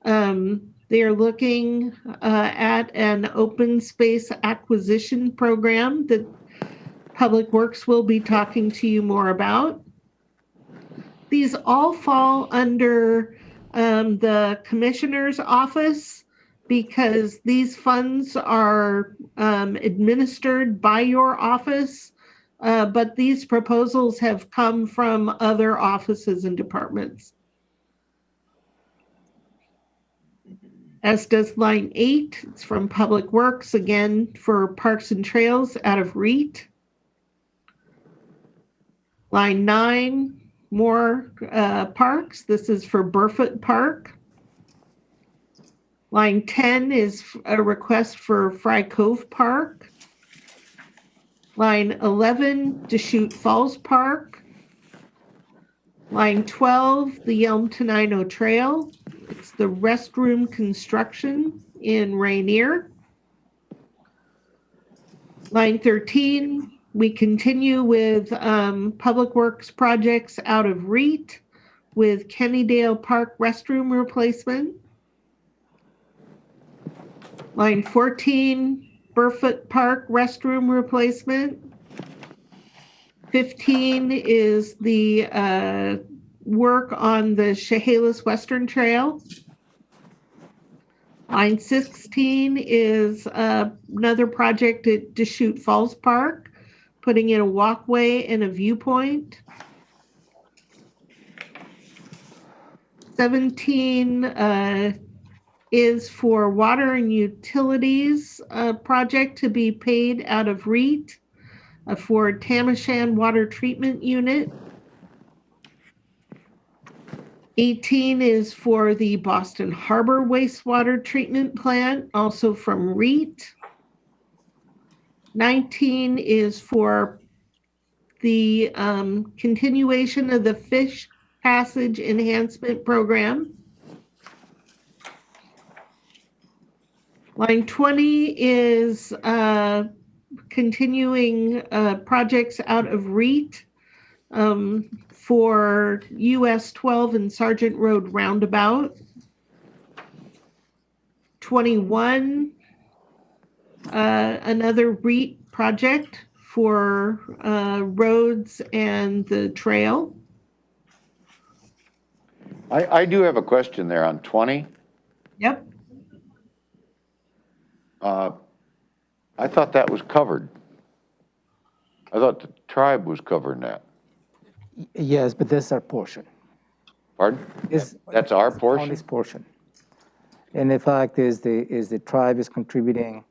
They are looking at an open space acquisition program that Public Works will be talking to you more about. These all fall under the commissioner's office because these funds are administered by your office, but these proposals have come from other offices and departments. As does line 8, it's from Public Works, again for Parks and Trails out of REIT. Line 9, more parks. This is for Burfoot Park. Line 10 is a request for Fry Cove Park. Line 11, Deschutes Falls Park. Line 12, the Yelm Tenino Trail. It's the restroom construction in Rainier. Line 13, we continue with Public Works projects out of REIT with Kennydale Park restroom replacement. Line 14, Burfoot Park restroom replacement. 15 is the work on the Chehalis Western Trail. Line 16 is another project at Deschutes Falls Park, putting in a walkway and a viewpoint. 17, is for water and utilities project to be paid out of REIT for Tamashan Water Treatment Unit. 18 is for the Boston Harbor Wastewater Treatment Plant, also from REIT. 19 is for the continuation of the Fish Passage Enhancement Program. Line 20 is continuing projects out of REIT for US 12 and Sergeant Road Roundabout. 21, another REIT project for roads and the trail. I do have a question there on 20. Yep. I thought that was covered. I thought the tribe was covering that. Yes, but this is our portion. Pardon? That's our portion? County's portion. And the fact is the tribe is contributing,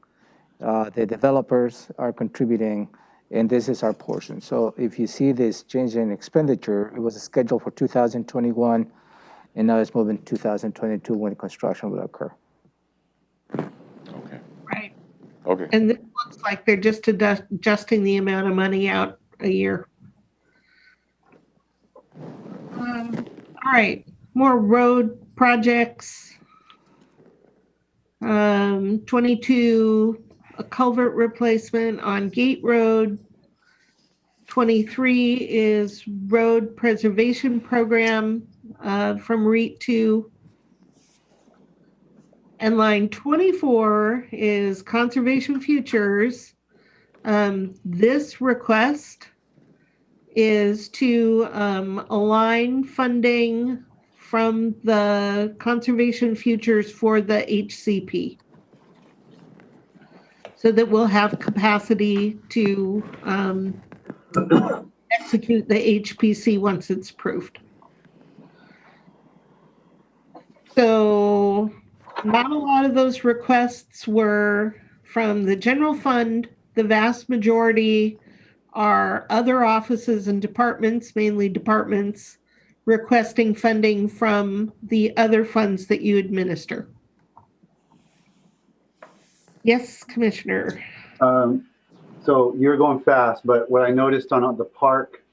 the developers are contributing, and this is our portion. So if you see this change in expenditure, it was scheduled for 2021, and now it's moving to 2022 when construction will occur. Okay. Right. Okay. And this looks like they're just adjusting the amount of money out a year. All right, more road projects. 22, a culvert replacement on Gate Road. 23 is road preservation program from REIT 2. And line 24 is Conservation Futures. This request is to align funding from the Conservation Futures for the HCP, so that we'll have capacity to execute the HPC once it's approved. So not a lot of those requests were from the general fund. The vast majority are other offices and departments, mainly departments, requesting funding from the other funds that you administer. Yes, Commissioner. So you're going fast, but what I noticed on the park,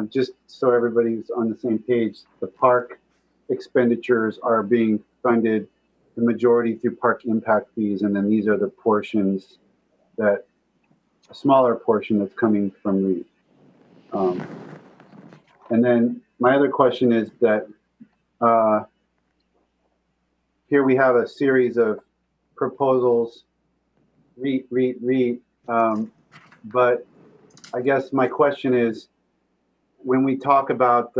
just so everybody's on the same page, the park expenditures are being funded, the majority through park impact fees, and then these are the portions that, a smaller portion that's coming from REIT. And then my other question is that here we have a series of proposals, REIT, but I guess my question is, when we talk about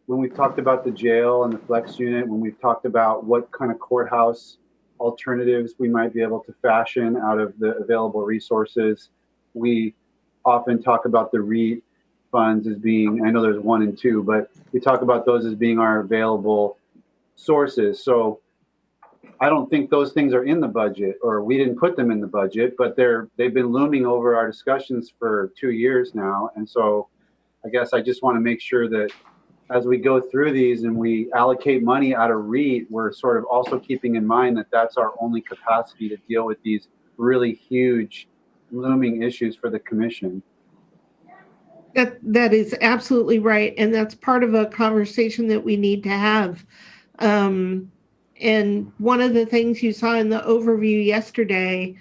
when we've talked about the jail and the flex unit, when we've talked about what kind of courthouse alternatives we might be able to fashion out of the available resources, we often talk about the REIT funds as being, I know there's 1 and 2, but we talk about those as being our available sources. So I don't think those things are in the budget, or we didn't put them in the budget, but they've been looming over our discussions for 2 years now. And so I guess I just want to make sure that as we go through these and we allocate money out of REIT, we're sort of also keeping in mind that that's our only capacity to deal with these really huge looming issues for the commission. That is absolutely right. And that's part of a conversation that we need to have. And one of the things you saw in the overview yesterday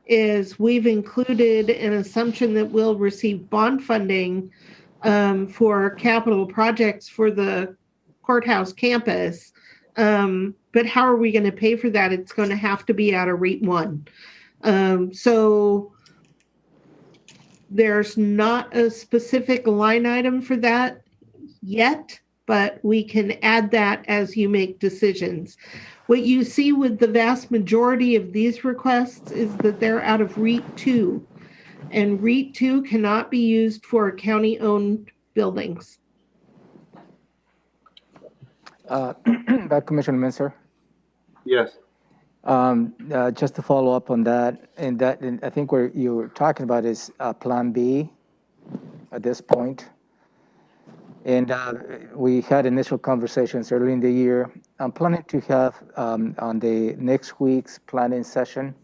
is we've included an assumption that we'll receive bond funding for capital projects for the courthouse campus. But how are we going to pay for that? It's going to have to be out of REIT 1. So there's not a specific line item for that yet, but we can add that as you make decisions. What you see with the vast majority of these requests is that they're out of REIT 2, and REIT 2 cannot be used for county-owned buildings. Commissioner Menser? Yes. Just to follow up on that, and I think what you were talking about is Plan B at this point. And we had initial conversations early in the year. I'm planning to have on the next week's planning session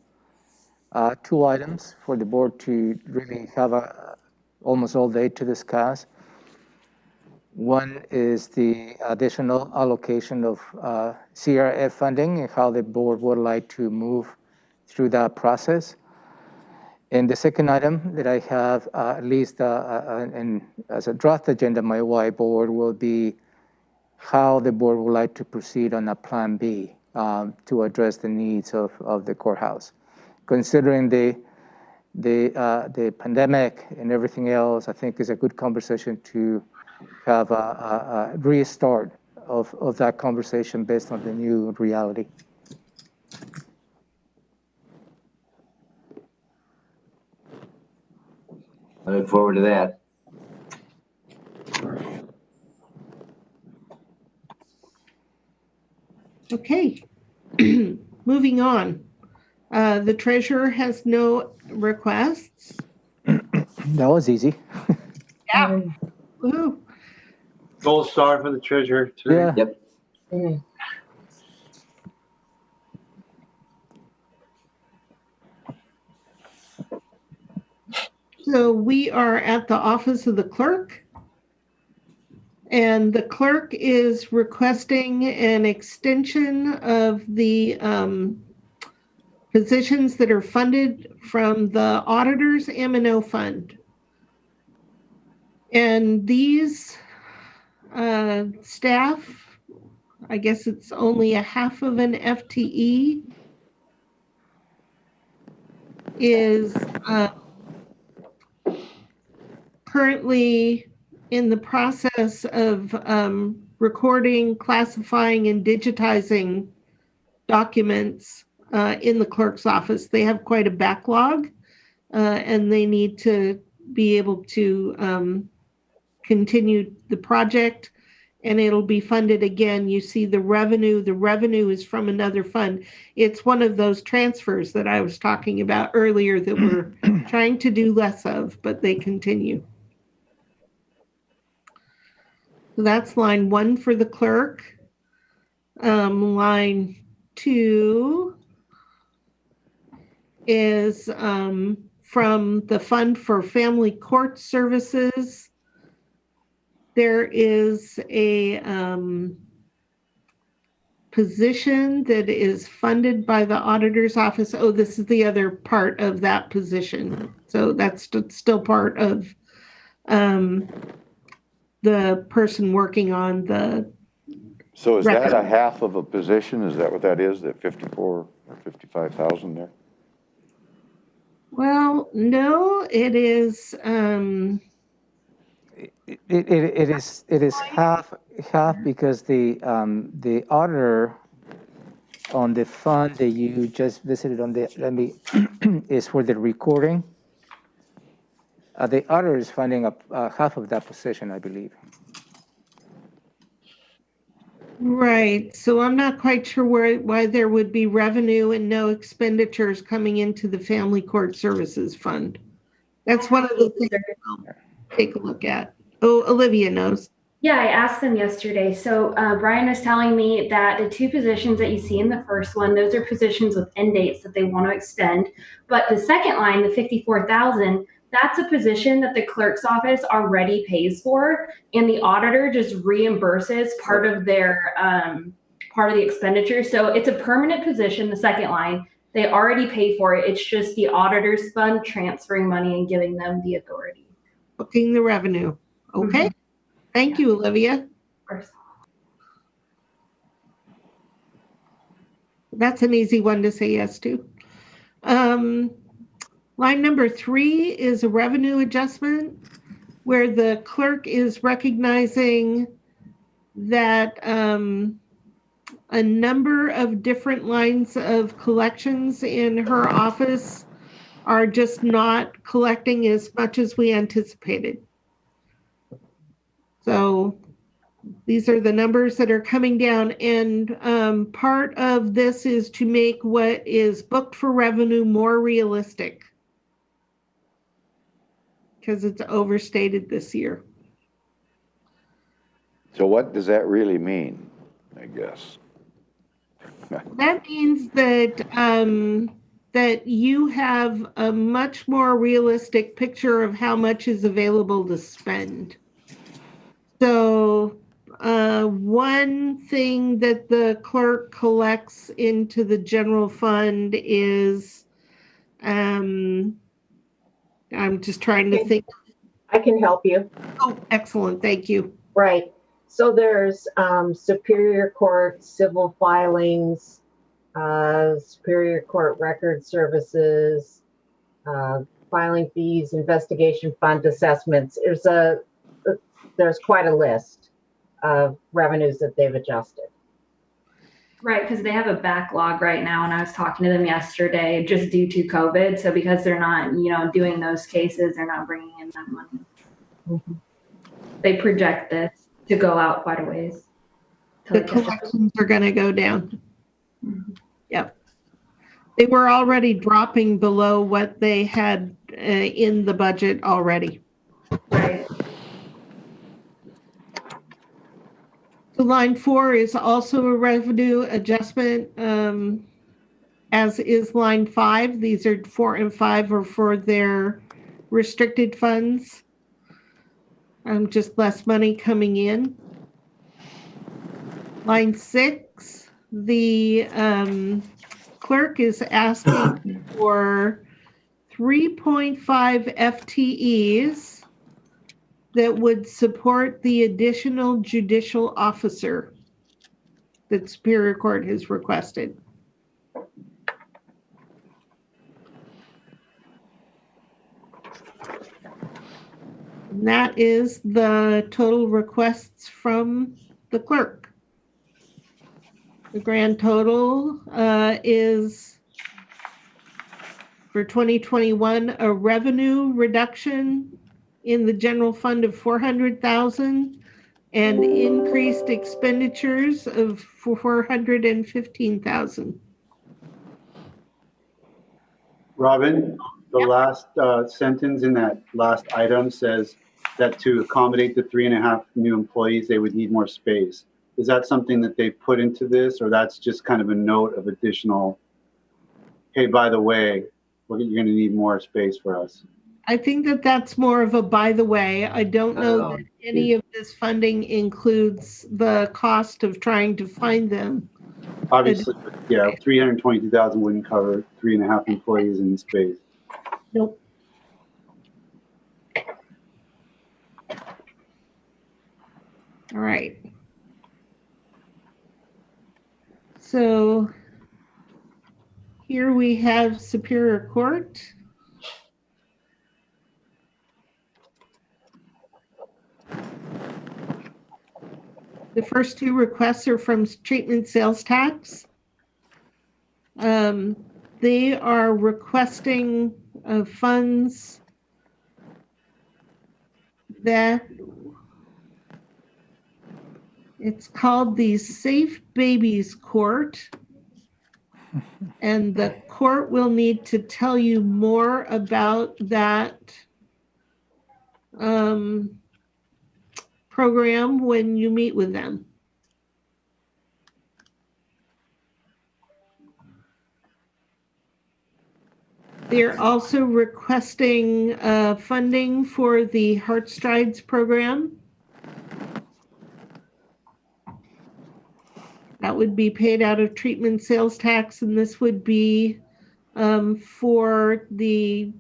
2 items for the board to really have almost all day to discuss. One is the additional allocation of CRF funding and how the board would like to move through that process. And the second item that I have, at least and as a draft agenda, my whiteboard will be how the board would like to proceed on a Plan B to address the needs of the courthouse. Considering the pandemic and everything else, I think is a good conversation to have a restart of that conversation based on the new reality. I look forward to that. Okay, moving on. The treasurer has no requests. That was easy. Yeah. Woo. Gold star for the treasurer tonight. Yeah. Yep. So we are at the office of the clerk. And the clerk is requesting an extension of the positions that are funded from the auditor's M&O fund. And these staff, I guess it's only a half of an FTE, is currently in the process of recording, classifying, and digitizing documents in the clerk's office. They have quite a backlog, and they need to be able to continue the project, and it'll be funded again. You see the revenue. The revenue is from another fund. It's one of those transfers that I was talking about earlier that we're trying to do less of, but they continue. So that's line 1 for the clerk. Line 2 is from the Fund for Family Court Services. There is a position that is funded by the auditor's office. Oh, this is the other part of that position. So that's still part of the person working on the. So is that a record. half of a position? Is that what that is, that 54 or 55,000 there? Well, no, it is. It is half because the auditor on the fund that you just visited on the is for the recording. The auditor is funding up half of that position, I believe. Right. So I'm not quite sure why there would be revenue and no expenditures coming into the Family Court Services Fund. That's one of the things I'll take a look at. Oh, Olivia knows. Yeah, I asked them yesterday. So Brian was telling me that the 2 positions that you see in the first one, those are positions with end dates that they want to extend. But the second line, the 54,000, that's a position that the clerk's office already pays for, and the auditor just reimburses part of their part of the expenditure. So it's a permanent position, the second line. They already pay for it. It's just the auditor's fund transferring money and giving them the authority. Booking the revenue. Okay. Thank you, Olivia. Of course. That's an easy one to say yes to. Line number 3 is a revenue adjustment where the clerk is recognizing that a number of different lines of collections in her office are just not collecting as much as we anticipated. So These are the numbers that are coming down, and part of this is to make what is booked for revenue more realistic because it's overstated this year. So what does that really mean, I guess? That means that that you have a much more realistic picture of how much is available to spend. So one thing that the clerk collects into the general fund is, I'm just trying to think. I can help you. Oh, excellent. Thank you. Right. So there's Superior Court civil filings, Superior Court record services, filing fees, investigation fund assessments. There's quite a list of revenues that they've adjusted. Right, because they have a backlog right now, and I was talking to them yesterday just due to COVID. So because they're not, doing those cases, they're not bringing in that money. Mm-hmm. They project this to go out quite a ways. The collections are going to go down. Mm-hmm. Yep. They were already dropping below what they had in the budget already. Right. So line 4 is also a revenue adjustment, as is line 5. These are 4 and 5 are for their restricted funds. Just less money coming in. Line 6, the clerk is asking for 3.5 FTEs that would support the additional judicial officer that Superior Court has requested. And that is the total requests from the clerk. The grand total is for 2021 a revenue reduction in the general fund of $400,000 and increased expenditures of $415,000. Robin, the last sentence in that last item says that to accommodate the 3.5 new employees, they would need more space. Is that something that they put into this, or that's just kind of a note of additional, hey, by the way, you're going to need more space for us? I think that that's more of a by the way. I don't know that any of this funding includes the cost of trying to find them. Obviously, yeah, 322,000 wouldn't cover 3.5 employees in space. Nope. All right. So here we have Superior Court. The first 2 requests are from treatment sales tax. They are requesting funds that it's called the Safe Babies Court. And the court will need to tell you more about that program when you meet with them. They're also requesting funding for the Heart Strides program. That would be paid out of treatment sales tax, and this would be for the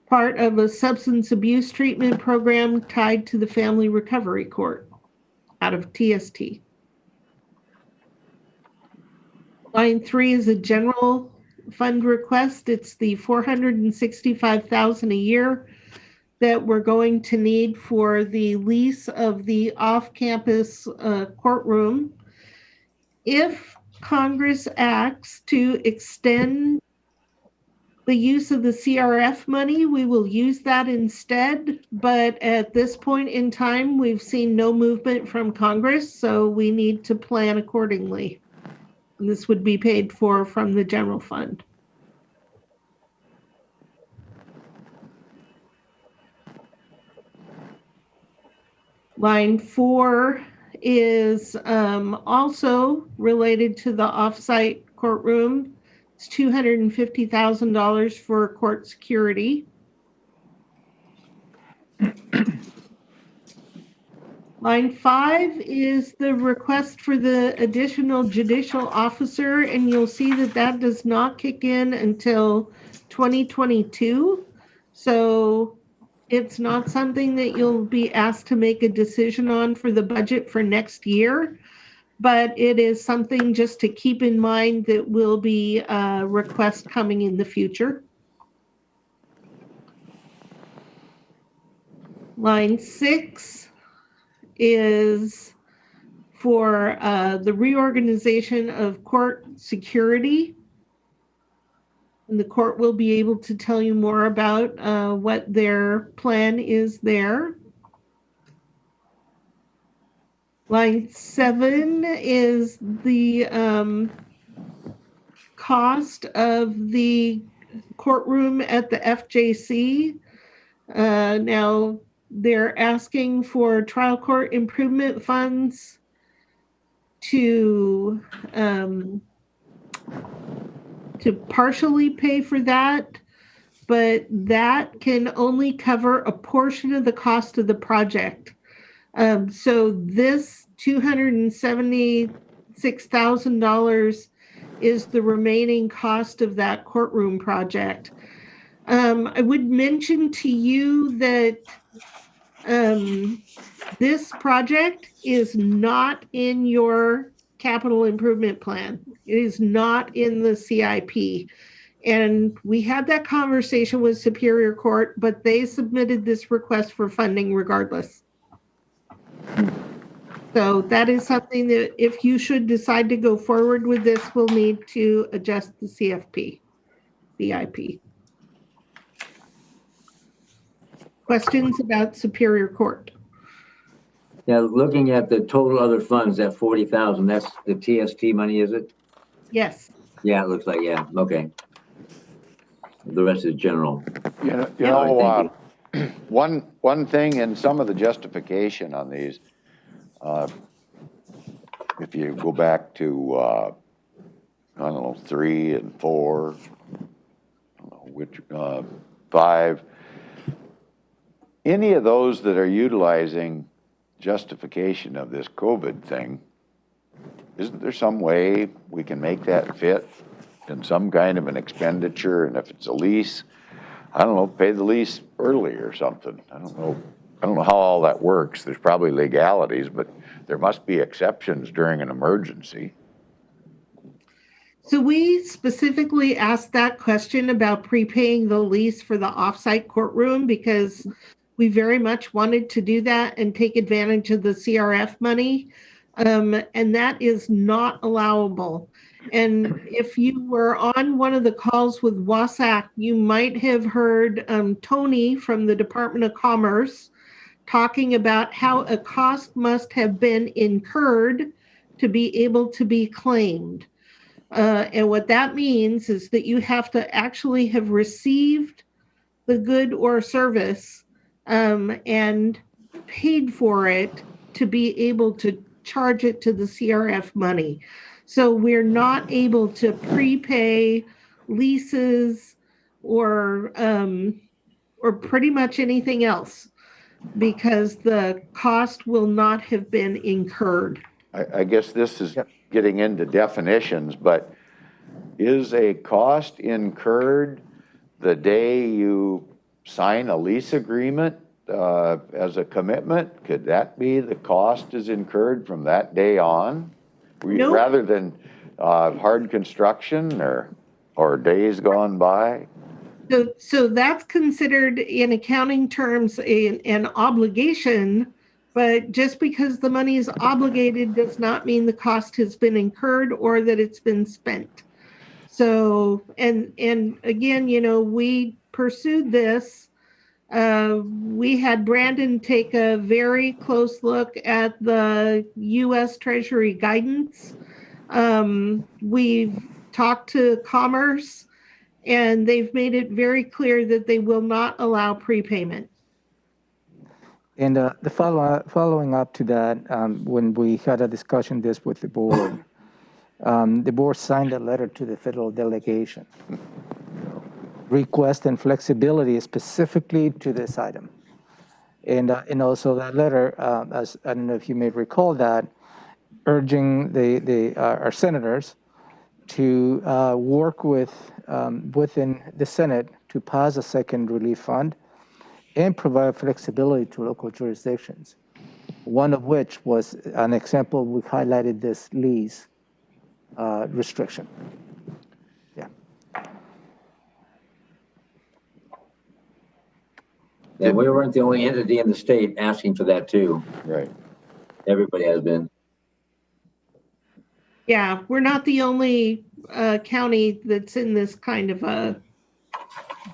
part of a substance abuse treatment program tied to the Family Recovery Court out of TST. Line 3 is a general fund request. It's the $465,000 a year that we're going to need for the lease of the off-campus courtroom. If Congress acts to extend the use of the CRF money, we will use that instead. But at this point in time, we've seen no movement from Congress, so we need to plan accordingly. And this would be paid for from the general fund. Line 4 is also related to the offsite courtroom. It's $250,000 for court security. Line 5 is the request for the additional judicial officer, and you'll see that that does not kick in until 2022. So it's not something that you'll be asked to make a decision on for the budget for next year, but it is something just to keep in mind that will be a request coming in the future. Line 6 is for the reorganization of court security. And the court will be able to tell you more about what their plan is there. Line 7 is the cost of the courtroom at the FJC. Now, they're asking for trial court improvement funds to partially pay for that, but that can only cover a portion of the cost of the project. So this $276,000 is the remaining cost of that courtroom project. I would mention to you that this project is not in your capital improvement plan. It is not in the CIP. And we had that conversation with Superior Court, but they submitted this request for funding regardless. So that is something that if you should decide to go forward with this, we'll need to adjust the CIP. Questions about Superior Court? Yeah, looking at the total other funds, that 40,000, that's the TST money, is it? Yes. Yeah, it looks like, yeah, okay. The rest is general. One thing in some of the justification on these, if you go back to, I don't know, 3 and 4, I don't know which, 5, any of those that are utilizing justification of this COVID thing, isn't there some way we can make that fit in some kind of an expenditure? And if it's a lease, I don't know, pay the lease early or something. I don't know how all that works. There's probably legalities, but there must be exceptions during an emergency. So we specifically asked that question about prepaying the lease for the offsite courtroom because we very much wanted to do that and take advantage of the CRF money. And that is not allowable. And if you were on one of the calls with WASAC, you might have heard Tony from the Department of Commerce talking about how a cost must have been incurred to be able to be claimed. And what that means is that you have to actually have received the good or service and paid for it to be able to charge it to the CRF money. So we're not able to prepay leases or pretty much anything else because the cost will not have been incurred. I guess this is getting into definitions, but is a cost incurred the day you sign a lease agreement as a commitment? Could that be the cost is incurred from that day on? Nope. Rather than hard construction or days gone by? So that's considered in accounting terms an obligation, but just because the money is obligated does not mean the cost has been incurred or that it's been spent. So, and again, we pursued this. We had Brandon take a very close look at the U.S. Treasury guidance. We've talked to Commerce, and they've made it very clear that they will not allow prepayment. And the following up to that, when we had a discussion this with the board signed a letter to the federal delegation requesting flexibility specifically to this item. And also that letter, as I don't know if you may recall that, urging our senators to work within the Senate to pass a second relief fund and provide flexibility to local jurisdictions. One of which was an example, we highlighted this lease restriction. Yeah. And we weren't the only entity in the state asking for that too. Right. Everybody has been. Yeah, we're not the only county that's in this kind of a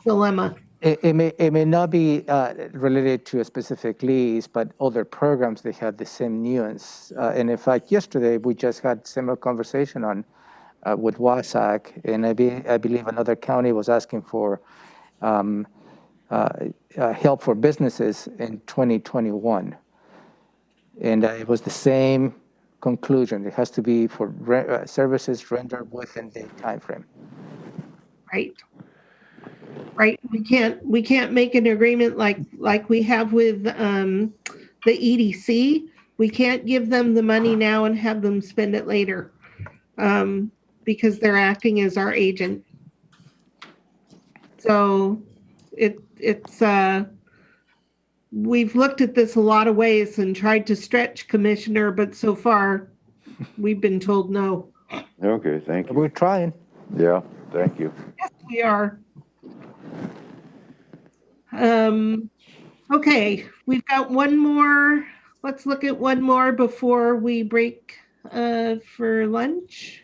dilemma. It may not be related to a specific lease, but other programs, they have the same nuance. And in fact, yesterday, we just had similar conversation on with WASAC, and I believe another county was asking for help for businesses in 2021. And it was the same conclusion. It has to be for services rendered within the time frame. Right. Right. We can't make an agreement like we have with the EDC. We can't give them the money now and have them spend it later because they're acting as our agent. So it's we've looked at this a lot of ways and tried to stretch, Commissioner, but so far we've been told no. Okay, thank you. We're trying. Yeah, thank you. Yes, we are. Okay, we've got one more. Let's look at one more before we break for lunch.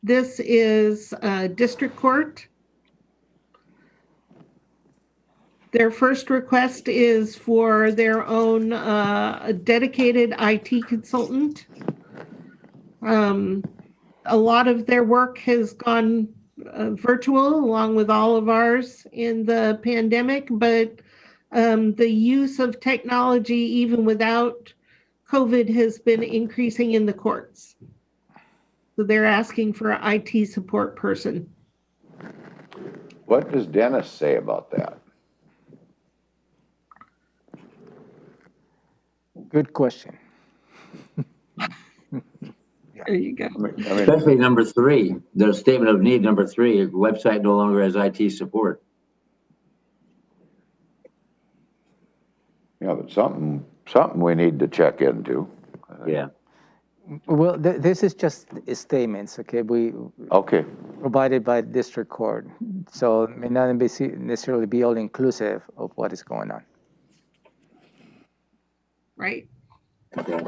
This is District Court. Their first request is for their own dedicated IT consultant. A lot of their work has gone virtual along with all of ours in the pandemic, but the use of technology, even without COVID, has been increasing in the courts. So they're asking for an IT support person. What does Dennis say about that? Good question. There you go. I mean, Especially number 3, the statement of need, number 3, website no longer has IT support. yeah, but something we need to check into. Yeah. Well, this is just statements, okay? Okay. Provided by district court. So it may not necessarily be all inclusive of what is going on. Right. Okay.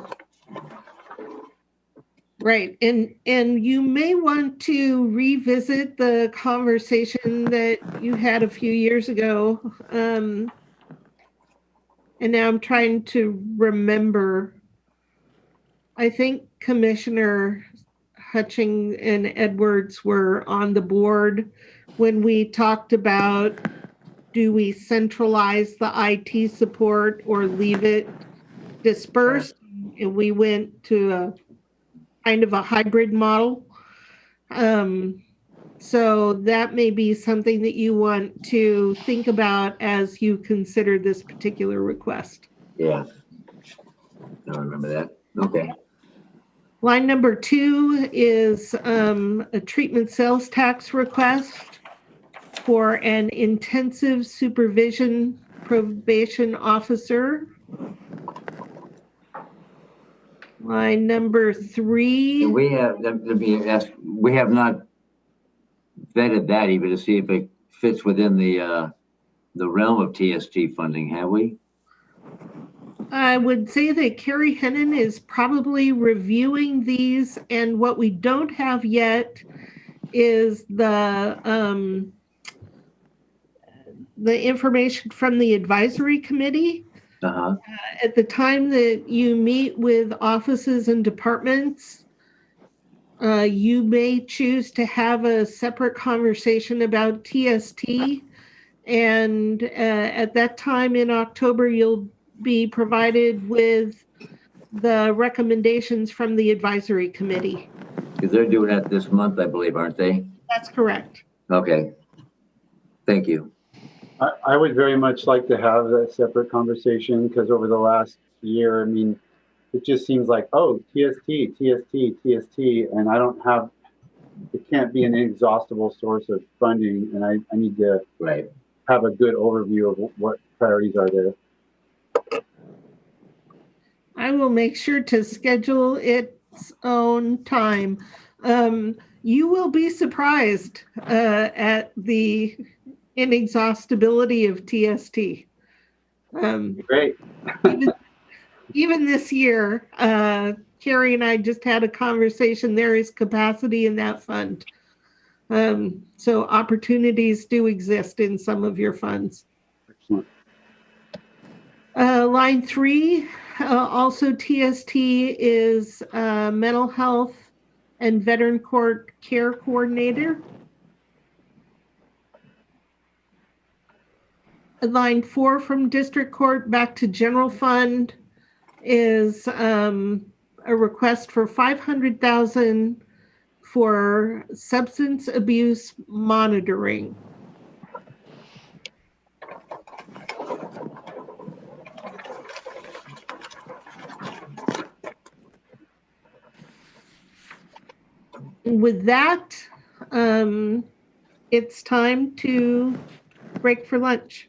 Right. And you may want to revisit the conversation that you had a few years ago. And now I'm trying to remember. I think Commissioner Hutchings and Edwards were on the board when we talked about, do we centralize the IT support or leave it dispersed? And we went to a kind of a hybrid model. So that may be something that you want to think about as you consider this particular request. Yeah. I remember that. Okay. Line number 2 is a treatment sales tax request for an intensive supervision probation officer. Line number 3. And we have, let me ask, we have not vetted that even to see if it fits within the realm of TST funding, have we? I would say that Carrie Hennon is probably reviewing these, and what we don't have yet is the information from the advisory committee. Uh-huh. At the time that you meet with offices and departments, you may choose to have a separate conversation about TST. And at that time in October, you'll be provided with the recommendations from the advisory committee. Because they're doing that this month, I believe, aren't they? That's correct. Okay. Thank you. I would very much like to have that separate conversation, because over the last year, I mean, it just seems like, oh, TST, and I don't have, it can't be an inexhaustible source of funding, and I need to Right. have a good overview of what priorities are there. I will make sure to schedule its own time. You will be surprised at the inexhaustibility of TST. Great. Even this year, Carrie and I just had a conversation. There is capacity in that fund. So opportunities do exist in some of your funds. Excellent. Line 3, also TST is mental health and veteran court care coordinator. Line 4 from district court back to general fund is a request for $500,000 for substance abuse monitoring. With that, it's time to break for lunch.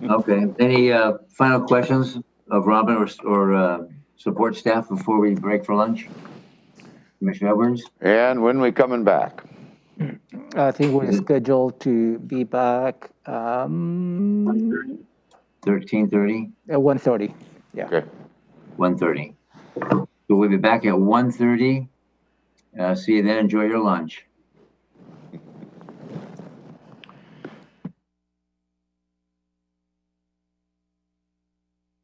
Okay. Any final questions of Robin or support staff before we break for lunch? Commissioner Edwards? And when we coming back? I think we're scheduled to be back at 13:30? 1:30. Yeah. Okay. 1:30. So we'll be back at 1:30. See you then. Enjoy your lunch.